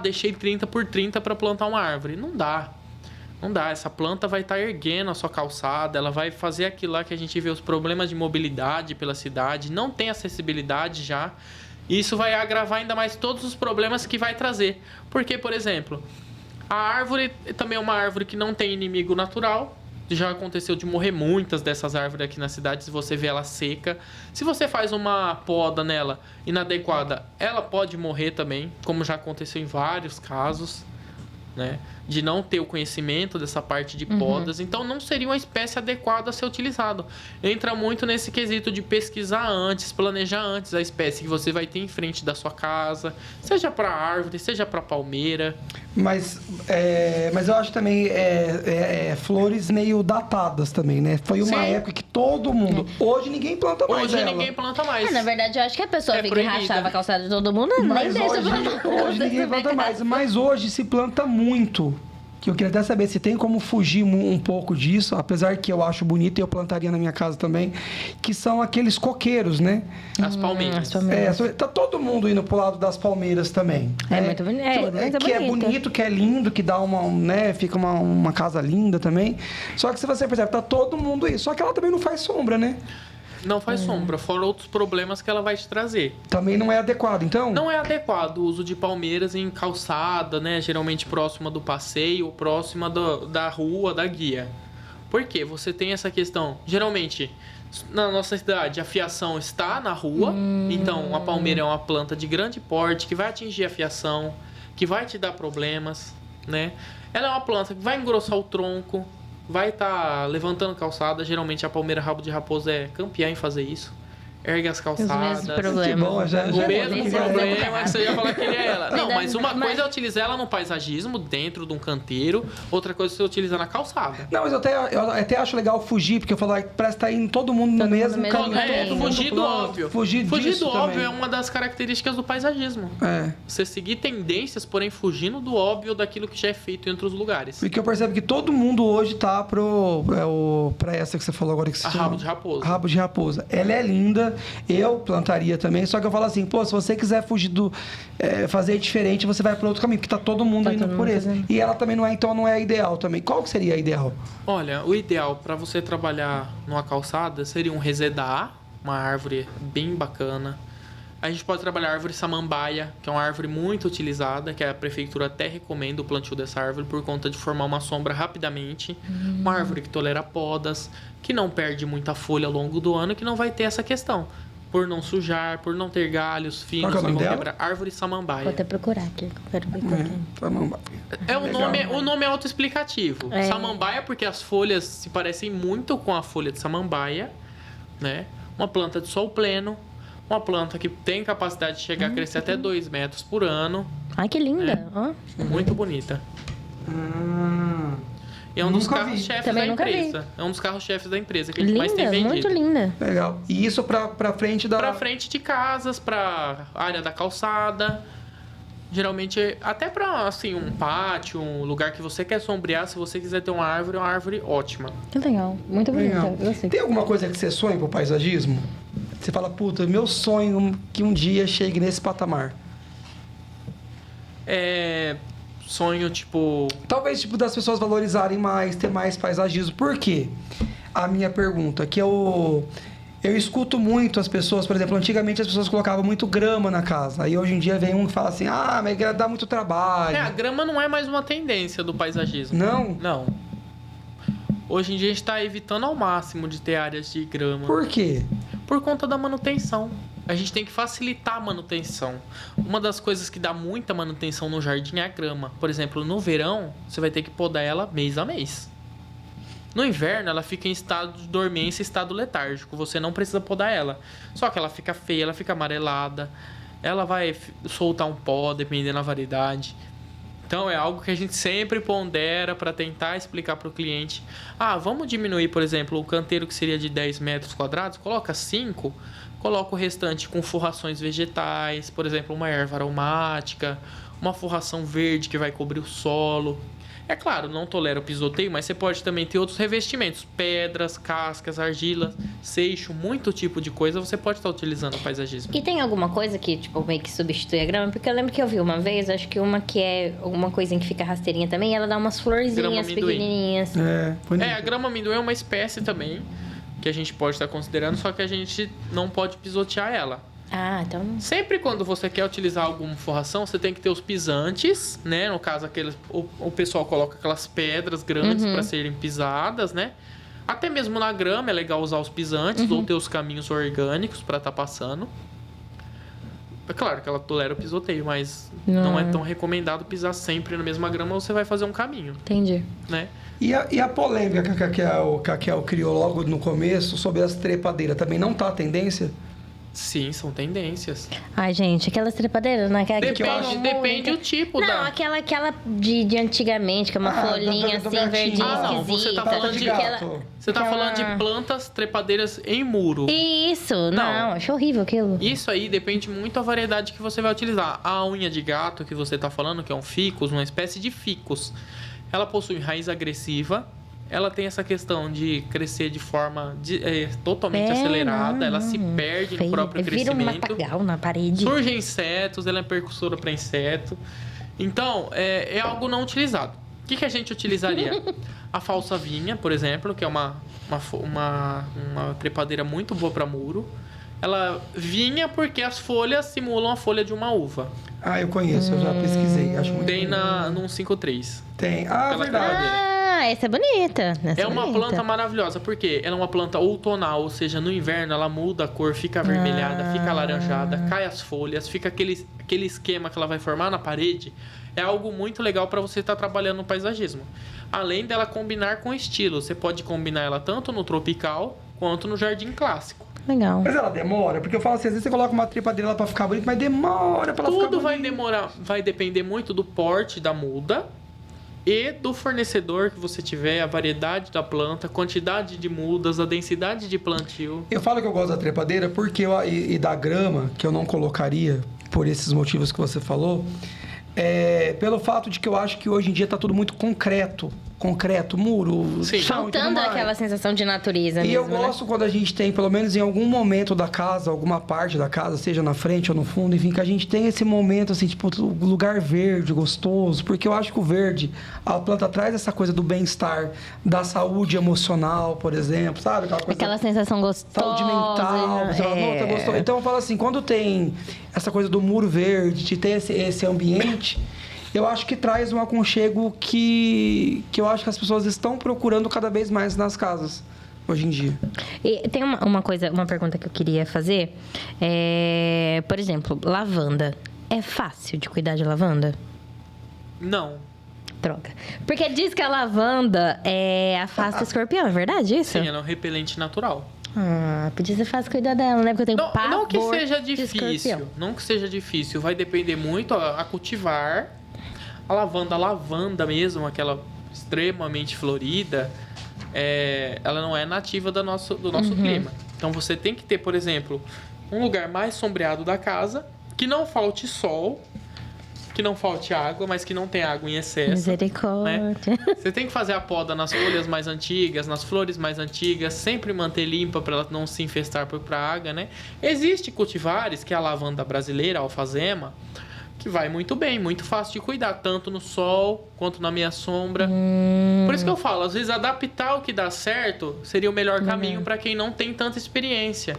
Deixei 30 por 30 para plantar uma árvore. Não dá. Não dá. Essa planta vai estar erguendo a sua calçada. Ela vai fazer aquilo lá que a gente vê os problemas de mobilidade pela cidade. Não tem acessibilidade já. E isso vai agravar ainda mais todos os problemas que vai trazer. Porque, por exemplo, a árvore também é uma árvore que não tem inimigo natural. Já aconteceu de morrer muitas dessas árvores aqui na cidade, se você vê ela seca. Se você faz uma poda nela inadequada, ela pode morrer também, como já aconteceu em vários casos, né? De não ter o conhecimento dessa parte de podas. Então, não seria uma espécie adequada a ser utilizado. Entra muito nesse quesito de pesquisar antes, planejar antes a espécie que você vai ter em frente da sua casa, seja para árvore, seja para palmeira. Mas eu acho também flores meio datadas também, né? Foi uma época que todo mundo... Hoje ninguém planta mais Hoje ela. ninguém planta mais. Na verdade, eu acho que a pessoa fica e proibida. rachava a calçada de todo mundo, Mas nem deixa plantar. hoje ninguém planta mais. Mas hoje se planta muito. Que eu queria até saber se tem como fugir um pouco disso, apesar que eu acho bonito e eu plantaria na minha casa também, que são aqueles coqueiros, né? As palmeiras. Tá todo mundo indo pro lado das palmeiras também. Muito bonito. Que é bonito, que é lindo, que dá fica uma casa linda também. Só que se você percebe, tá todo mundo aí. Só que ela também não faz sombra, né? Não faz sombra, fora outros problemas que ela vai te trazer. Também não é adequado, então? Não é adequado o uso de palmeiras em calçada, né? Geralmente próxima do passeio, próxima da rua, da guia. Por quê? Você tem essa questão. Geralmente, Na nossa cidade, a fiação está na rua, então a palmeira é uma planta de grande porte que vai atingir a fiação, que vai te dar problemas, né? Ela é uma planta que vai engrossar o tronco, vai estar levantando calçada. Geralmente a palmeira rabo de raposa é campeã em fazer isso. Ergue as calçadas. Os mesmos problemas. bom, já- O já- mesmo já- problema é que você ia falar que ele é ela. Não, mas uma Mas- coisa é utilizar ela no paisagismo, dentro de um canteiro. Outra coisa é você utilizar na calçada. Não, mas eu até acho legal fugir, porque eu falo, parece que tá indo todo mundo no Todo mundo mesmo no mesmo caminho. caminho. todo mundo Fugir do plano. óbvio. Fugir disso do óbvio também. é uma das características do paisagismo. É. Você seguir tendências, porém fugindo do óbvio daquilo que já é feito em outros lugares. Porque eu percebo que todo mundo hoje tá pra essa que você falou agora que se A chama. rabo de raposa. Rabo de raposa. Ela é linda, eu plantaria também, só que eu falo assim, pô, se você quiser fugir fazer diferente, você vai para outro caminho, porque tá todo mundo Tá indo todo por mundo esse. fazendo. E ela também não é, então não é ideal também. Qual que seria a ideal? Olha, o ideal para você trabalhar numa calçada seria um resedá, uma árvore bem bacana. A gente pode trabalhar a árvore samambaia, que é uma árvore muito utilizada, que a prefeitura até recomenda o plantio dessa árvore por conta de formar uma sombra rapidamente. Uma árvore que tolera podas, que não perde muita folha ao longo do ano e que não vai ter essa questão. Por não sujar, por não ter galhos finos Qual que é o que nome vão dela? quebrar. Árvore samambaia. Vou até procurar aqui. Quero ver qual que é. Samambaia. O nome é autoexplicativo. É. Samambaia, porque as folhas se parecem muito com a folha de samambaia, né? Uma planta de sol pleno, uma planta que tem capacidade de chegar a crescer até 2 metros por ano. Ai, que linda. Ó. Muito bonita. Ah. E é um dos Nunca vi. carros-chefes Também da nunca vi. empresa. É um dos carros-chefes da empresa que a gente mais tem Linda, vendido. muito linda. Legal. E isso pra frente da... Pra frente de casas, pra área da calçada. Geralmente, até pra, assim, um pátio, um lugar que você quer sombrear. Se você quiser ter uma árvore, é uma árvore ótima. Que legal. Muito bonita. Legal. Gostei. Tem alguma coisa que você sonha pro paisagismo? Você fala, puta, meu sonho que um dia chegue nesse patamar. Sonho, tipo... Talvez, das pessoas valorizarem mais, ter mais paisagismo. Por quê? A minha pergunta, que eu escuto muito as pessoas, por exemplo, antigamente as pessoas colocavam muito grama na casa. Aí hoje em dia vem um que fala assim, mas dá muito trabalho. a grama não é mais uma tendência do paisagismo. Não? Não. Hoje em dia a gente está evitando ao máximo de ter áreas de grama. Por quê? Por conta da manutenção. A gente tem que facilitar a manutenção. Uma das coisas que dá muita manutenção no jardim é a grama. Por exemplo, no verão, você vai ter que podar ela mês a mês. No inverno, ela fica em estado de dormência, estado letárgico. Você não precisa podar ela. Só que ela fica feia, ela fica amarelada. Ela vai soltar um pó, dependendo da variedade. Então, é algo que a gente sempre pondera para tentar explicar para o cliente. Vamos diminuir, por exemplo, o canteiro que seria de 10 metros quadrados, coloca 5, coloca o restante com forrações vegetais, por exemplo, uma erva aromática, uma forração verde que vai cobrir o solo. É claro, não tolera o pisoteio, mas você pode também ter outros revestimentos, pedras, cascas, argila, seixo, muito tipo de coisa você pode estar utilizando no paisagismo. E tem alguma coisa que, tipo, meio que substitui a grama? Porque eu lembro que eu vi uma vez, acho que uma que é alguma coisinha que fica rasteirinha também, ela dá umas Grama florzinhas amendoim. pequenininhas. Bonito. A grama amendoim é uma espécie também que a gente pode estar considerando, só que a gente não pode pisotear ela. Ah, então... Sempre quando você quer utilizar alguma forração, você tem que ter os pisantes, né? No caso, o pessoal coloca aquelas pedras grandes para serem pisadas, né? Até mesmo na grama é legal usar os pisantes ou ter os caminhos orgânicos para estar passando. É claro que ela tolera o pisoteio, mas não é tão recomendado pisar sempre na mesma grama ou você vai fazer um caminho, Entendi. né? E a polêmica que a Kakel criou logo no começo sobre as trepadeiras, também não tá a tendência? Sim, são tendências. Ai, gente, aquelas trepadeiras, né? Aquela que Depende do tipo Não, da... aquela de antigamente, que é uma folhinha do assim, gatinho. verdinha, não, você tá esquisita. falando de gato. Você tá falando de plantas trepadeiras em muro. Isso, não, achei horrível aquilo. Isso aí depende muito da variedade que você vai utilizar. A unha de gato que você tá falando, que é um ficus, uma espécie de ficus, ela possui raiz agressiva. Ela tem essa questão de crescer de forma totalmente acelerada. Ela se perde no próprio Vira um crescimento. matagal na parede. Surgem insetos, ela é percussora para inseto. Então, é algo não utilizado. O que a gente utilizaria? A falsa vinha, por exemplo, que é uma trepadeira muito boa para muro. Ela vinha porque as folhas simulam a folha de uma uva. Eu conheço, eu já pesquisei. Acho muito Tem bonito. no 153. Tem. Aquela Verdade. trepadeira. Ah, essa é bonita. Essa É uma bonita. planta maravilhosa, porque ela é uma planta outonal, ou seja, no inverno ela muda a cor, fica avermelhada, fica alaranjada, cai as folhas, fica aquele esquema que ela vai formar na parede. É algo muito legal para você estar trabalhando no paisagismo. Além dela combinar com estilo, você pode combinar ela tanto no tropical quanto no jardim clássico. Legal. Mas ela demora, porque eu falo assim, às vezes você coloca uma trepadeira lá pra ficar bonito, mas demora pra ela ficar Tudo vai bonito. demorar, vai depender muito do porte da muda e do fornecedor que você tiver, a variedade da planta, a quantidade de mudas, a densidade de plantio. Eu falo que eu gosto da trepadeira porque e da grama, que eu não colocaria, por esses motivos que você falou, pelo fato de que eu acho que hoje em dia tá tudo muito concreto, muro, Sim. chão e tudo Faltando mais. aquela sensação de natureza E mesmo, eu gosto quando a gente tem, pelo menos em algum momento da casa, alguma parte da casa, seja na frente ou no fundo, enfim, que a gente tem esse momento, assim, tipo, lugar verde, gostoso, porque eu acho que o verde, a planta traz essa coisa do bem-estar, da saúde emocional, por exemplo, sabe? Aquela sensação gostosa. Saúde mental, você fala, "Não, tá gostoso." Então eu falo assim, quando tem essa coisa do muro verde, de ter esse ambiente, eu acho que traz um aconchego que eu acho que as pessoas estão procurando cada vez mais nas casas hoje em dia. E tem uma pergunta que eu queria fazer. Por exemplo, lavanda. É fácil de cuidar de lavanda? Não. Droga. Porque diz que a lavanda afasta o escorpião, é verdade isso? Sim, ela é um repelente natural. Ah, podia ser fácil cuidar dela, né? Porque eu tenho pavor Não que seja de escorpião. difícil. Não que seja difícil. Vai depender muito a cultivar. A lavanda mesmo, aquela extremamente florida, ela não é nativa do nosso clima. Então você tem que ter, por exemplo, um lugar mais sombreado da casa, que não falte sol, que não falte água, mas que não tenha água em excesso. Misericórdia. Você tem que fazer a poda nas folhas mais antigas, nas flores mais antigas, sempre manter limpa para ela não se infestar por praga, né? Existe cultivares, que é a lavanda brasileira, a alfazema, que vai muito bem, muito fácil de cuidar, tanto no sol quanto na meia sombra. Por isso que eu falo, às vezes adaptar o que dá certo seria o melhor caminho para quem não tem tanta experiência.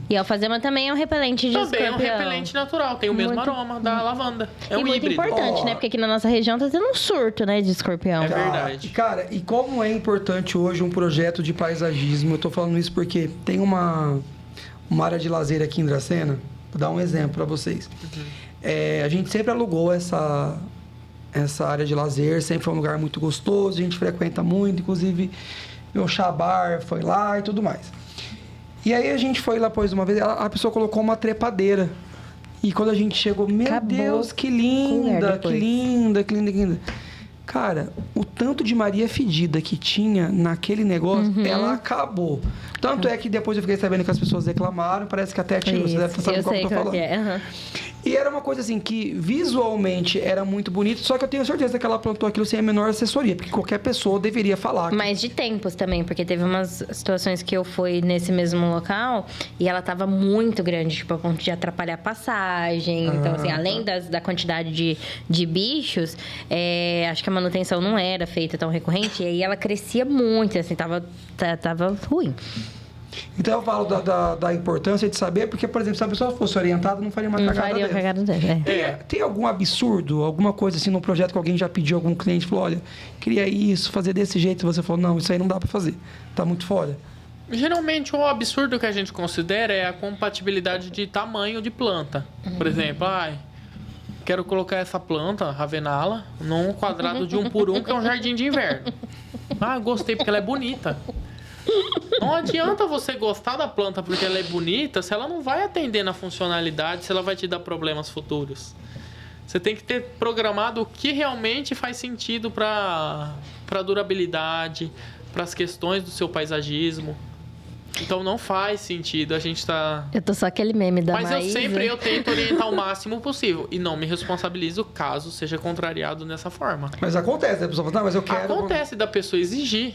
E a alfazema também é um repelente de Também é um escorpião. repelente natural, tem o mesmo aroma da lavanda. É E um muito híbrido. importante, né? Porque aqui na nossa região tá tendo um surto, né? De escorpião. É verdade. Cara, e como é importante hoje um projeto de paisagismo? Eu tô falando isso porque tem uma área de lazer aqui em Dracena. Vou dar um exemplo para vocês. A gente sempre alugou essa área de lazer, sempre foi um lugar muito gostoso, a gente frequenta muito, inclusive meu Chabar foi lá e tudo mais. E aí a gente foi lá, pois uma vez, a pessoa colocou uma trepadeira. E quando a gente chegou, meu Acabou Deus, que o lugar linda, que depois. linda, que linda, que linda. Cara, o tanto de Maria fedida que tinha naquele negócio, ela acabou. Tanto é que depois eu fiquei sabendo que as pessoas reclamaram, parece que até tirou, você deve saber eu qual que sei eu tô qual falando. que é. aham. E era uma coisa assim que visualmente era muito bonito, só que eu tenho certeza que ela plantou aquilo sem a menor assessoria, porque qualquer pessoa deveria falar. Mas de tempos também, porque teve umas situações que eu fui nesse mesmo local e ela tava muito grande, tipo, a ponto de atrapalhar a passagem. Então, assim, além da quantidade de bichos, acho que a manutenção não era feita tão recorrente. E aí ela crescia muito, assim, tava ruim. Então eu falo da importância de saber, porque, por exemplo, se a pessoa fosse orientada, não faria uma Não cagada faria dessa. cagada dela. Tem algum absurdo, alguma coisa assim no projeto que alguém já pediu, algum cliente falou, olha, queria isso, fazer desse jeito, e você falou, não, isso aí não dá pra fazer, tá muito fora. Geralmente, o absurdo que a gente considera é a compatibilidade de tamanho de planta. Por exemplo, quero colocar essa planta, ravenala, num quadrado de 1 por 1, que é um jardim de inverno. Gostei porque ela é bonita. Não adianta você gostar da planta porque ela é bonita se ela não vai atender na funcionalidade, se ela vai te dar problemas futuros. Você tem que ter programado o que realmente faz sentido para durabilidade, para as questões do seu paisagismo. Então não faz sentido a gente tá... Eu tô só aquele meme da Mas Maísa. eu tento orientar o máximo possível. E não me responsabilizo caso seja contrariado dessa forma. Mas acontece, a pessoa fala, não, mas eu quero... Acontece da pessoa exigir.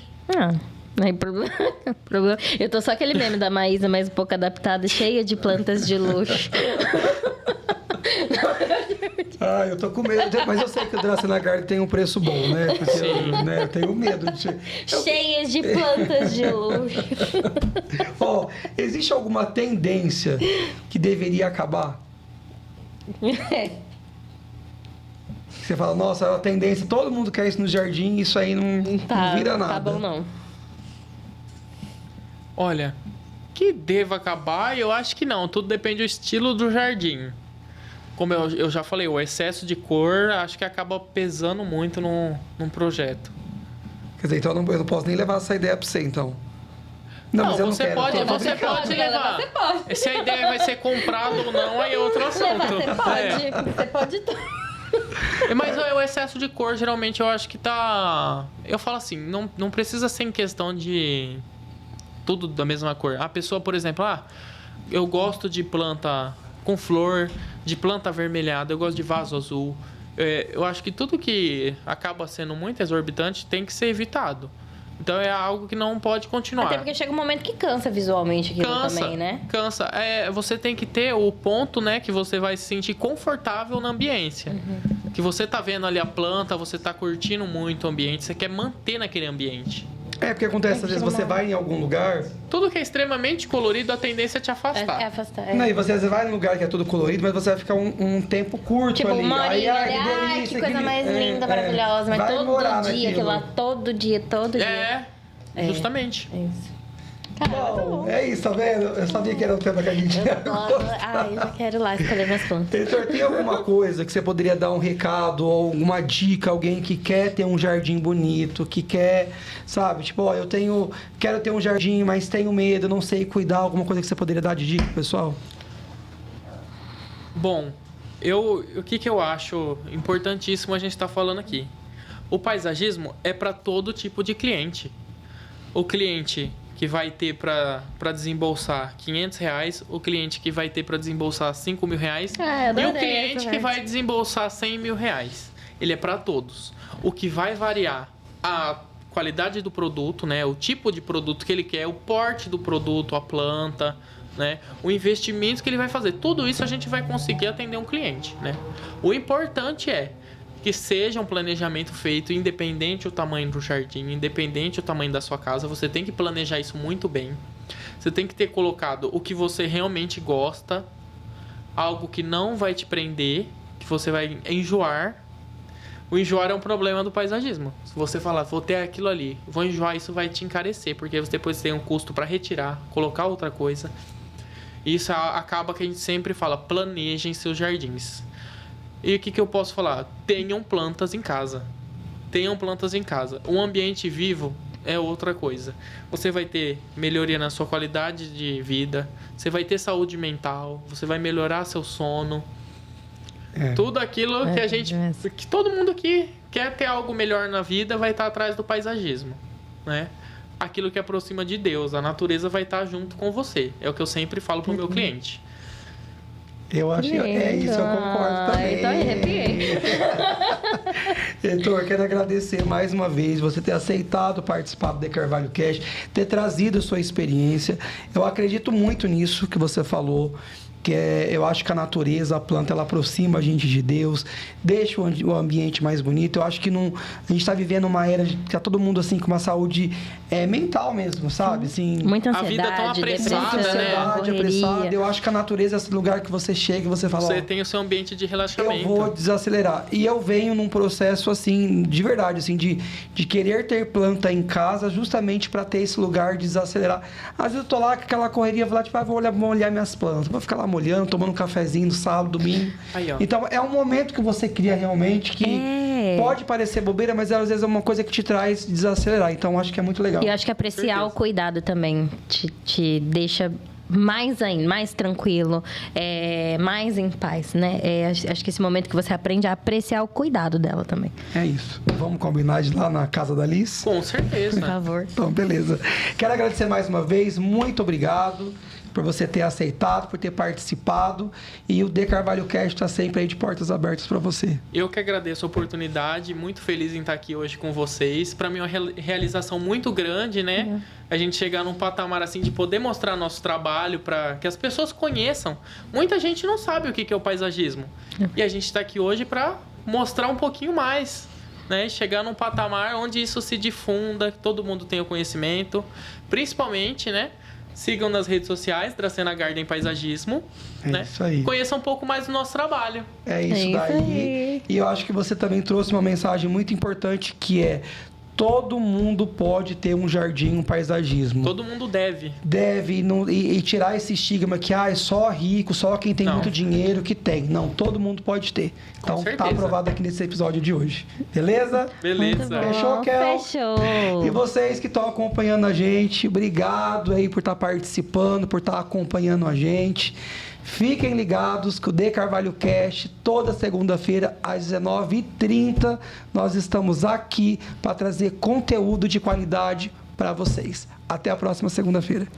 Não tem problema. Eu tô só aquele meme da Maísa, mas um pouco adaptada, cheia de plantas de luxo. Eu tô com medo, mas eu sei que o Dracena Garden tem um preço bom, né? Porque Sim. eu tenho medo de... Cheias de plantas de luxo. Existe alguma tendência que deveria acabar? Você fala, nossa, a tendência, todo mundo quer isso no jardim, isso aí não vira nada. Tá bom, não. Olha, que deva acabar, eu acho que não. Tudo depende do estilo do jardim. Como eu já falei, o excesso de cor acho que acaba pesando muito num projeto. Quer dizer, então eu não posso nem levar essa ideia pra você, então. Não, mas eu você quero, pode, eu tô você brincando. pode levar. Você pode. Se a ideia vai ser comprado ou não, aí é outro assunto. Você pode. É. Você pode tudo. Mas o excesso de cor, geralmente, eu acho que tá... Eu falo assim, não precisa ser em questão de tudo da mesma cor. A pessoa, por exemplo, eu gosto de planta com flor, de planta avermelhada, eu gosto de vaso azul. Eu acho que tudo que acaba sendo muito exorbitante tem que ser evitado. Então é algo que não pode continuar. Até porque chega um momento que cansa visualmente aquilo também, né? Cansa. Você tem que ter o ponto, né, que você vai se sentir confortável na ambiência. Que você tá vendo ali a planta, você tá curtindo muito o ambiente, você quer manter naquele ambiente. Porque acontece, às vezes você vai em algum lugar... Tudo que é extremamente colorido, a tendência é te afastar. Afastar. Não, e você às vezes vai num lugar que é tudo colorido, mas você vai ficar um tempo curto Tipo, ali. uma horinha ali, que delícia, que coisa mais linda, maravilhosa. Mas vai morar todo dia, naquilo. aquilo lá, todo dia. Justamente. É isso. Cara, Bom, é isso, tá vendo? Eu sabia que era o tema que a gente ia eu já quero lá escolher minhas plantas. Heitor, tem alguma coisa que você poderia dar um recado ou alguma dica, alguém que quer ter um jardim bonito, que quer, sabe, tipo, quero ter um jardim, mas tenho medo, não sei cuidar, alguma coisa que você poderia dar de dica, pessoal? Bom, o que eu acho importantíssimo a gente estar falando aqui? O paisagismo é para todo tipo de cliente. O cliente que vai ter para desembolsar R$500, o cliente que vai ter para desembolsar R$5.000 e o cliente que vai desembolsar R$100.000. Ele é para todos. O que vai variar a qualidade do produto, né, o tipo de produto que ele quer, o porte do produto, a planta, né, o investimento que ele vai fazer. Tudo isso a gente vai conseguir atender um cliente, né? O importante é que seja um planejamento feito, independente o tamanho do jardim, independente o tamanho da sua casa, você tem que planejar isso muito bem. Você tem que ter colocado o que você realmente gosta, algo que não vai te prender, que você vai enjoar. O enjoar é um problema do paisagismo. Se você falar, vou ter aquilo ali, vou enjoar, isso vai te encarecer, porque você depois tem um custo para retirar, colocar outra coisa. Isso acaba que a gente sempre fala, planejem seus jardins. E o que eu posso falar? Tenham plantas em casa. Tenham plantas em casa. Um ambiente vivo é outra coisa. Você vai ter melhoria na sua qualidade de vida. Você vai ter saúde mental. Você vai melhorar seu sono. Tudo aquilo que a gente... Que todo mundo aqui quer ter algo melhor na vida vai estar atrás do paisagismo, né? Aquilo que aproxima de Deus. A natureza vai estar junto com você. É o que eu sempre falo pro meu cliente. Eu acho que é isso, eu concordo também. Então arrepiei. Heitor, quero agradecer mais uma vez você ter aceitado participar do The Carvalho Cast, ter trazido sua experiência. Eu acredito muito nisso que você falou, que eu acho que a natureza, a planta, ela aproxima a gente de Deus, deixa o ambiente mais bonito. Eu acho que a gente está vivendo uma era que tá todo mundo assim com uma saúde mental mesmo, sabe? Assim, muita a vida tão apressada, depressão, ansiedade, apressada. Eu acho que a natureza é esse lugar que você chega e você fala... Você tem o seu ambiente de relaxamento. Eu vou desacelerar. E eu venho num processo, assim, de verdade, assim, de querer ter planta em casa justamente para ter esse lugar de desacelerar. Às vezes eu tô lá com aquela correria, vou lá, tipo, vou olhar minhas plantas. Vou ficar lá molhando, tomando um cafezinho no sábado, domingo. Aí, ó. Então, é um momento que você cria realmente que pode parecer bobeira, mas às vezes é uma coisa que te traz desacelerar. Então, acho que é muito legal. E eu acho que apreciar o cuidado também te deixa mais ainda, mais tranquilo, mais em paz, né? Acho que esse momento que você aprende a apreciar o cuidado dela também. É isso. Vamos combinar de ir lá na casa da Liz? Com certeza. Por favor. Então, beleza. Quero agradecer mais uma vez. Muito obrigado por você ter aceitado, por ter participado. E o The Carvalho Cast está sempre aí de portas abertas para você. Eu que agradeço a oportunidade, muito feliz em estar aqui hoje com vocês. Para mim é uma realização muito grande, né? A gente chegar num patamar assim de poder mostrar nosso trabalho para que as pessoas conheçam. Muita gente não sabe o que é o paisagismo. E a gente está aqui hoje para mostrar um pouquinho mais, né? Chegar num patamar onde isso se difunda, que todo mundo tenha o conhecimento, principalmente, né? Sigam nas redes sociais, Dracena Garden Paisagismo. É né? isso aí. Conheçam um pouco mais do nosso trabalho. É isso daí. aí. E eu acho que você também trouxe uma mensagem muito importante que é: todo mundo pode ter um jardim, um paisagismo. Todo mundo deve. Deve e tirar esse estigma que é só rico, só quem tem Não. muito dinheiro que tem. Não, todo mundo pode ter. Com Então tá certeza. aprovado aqui nesse episódio de hoje. Beleza? Beleza. Muito bom. Fechou, Kel? Fechou. E vocês que estão acompanhando a gente, obrigado aí por estar participando, por estar acompanhando a gente. Fiquem ligados que o The Carvalho Cast, toda segunda-feira, às 19h30, nós estamos aqui para trazer conteúdo de qualidade para vocês. Até a próxima segunda-feira.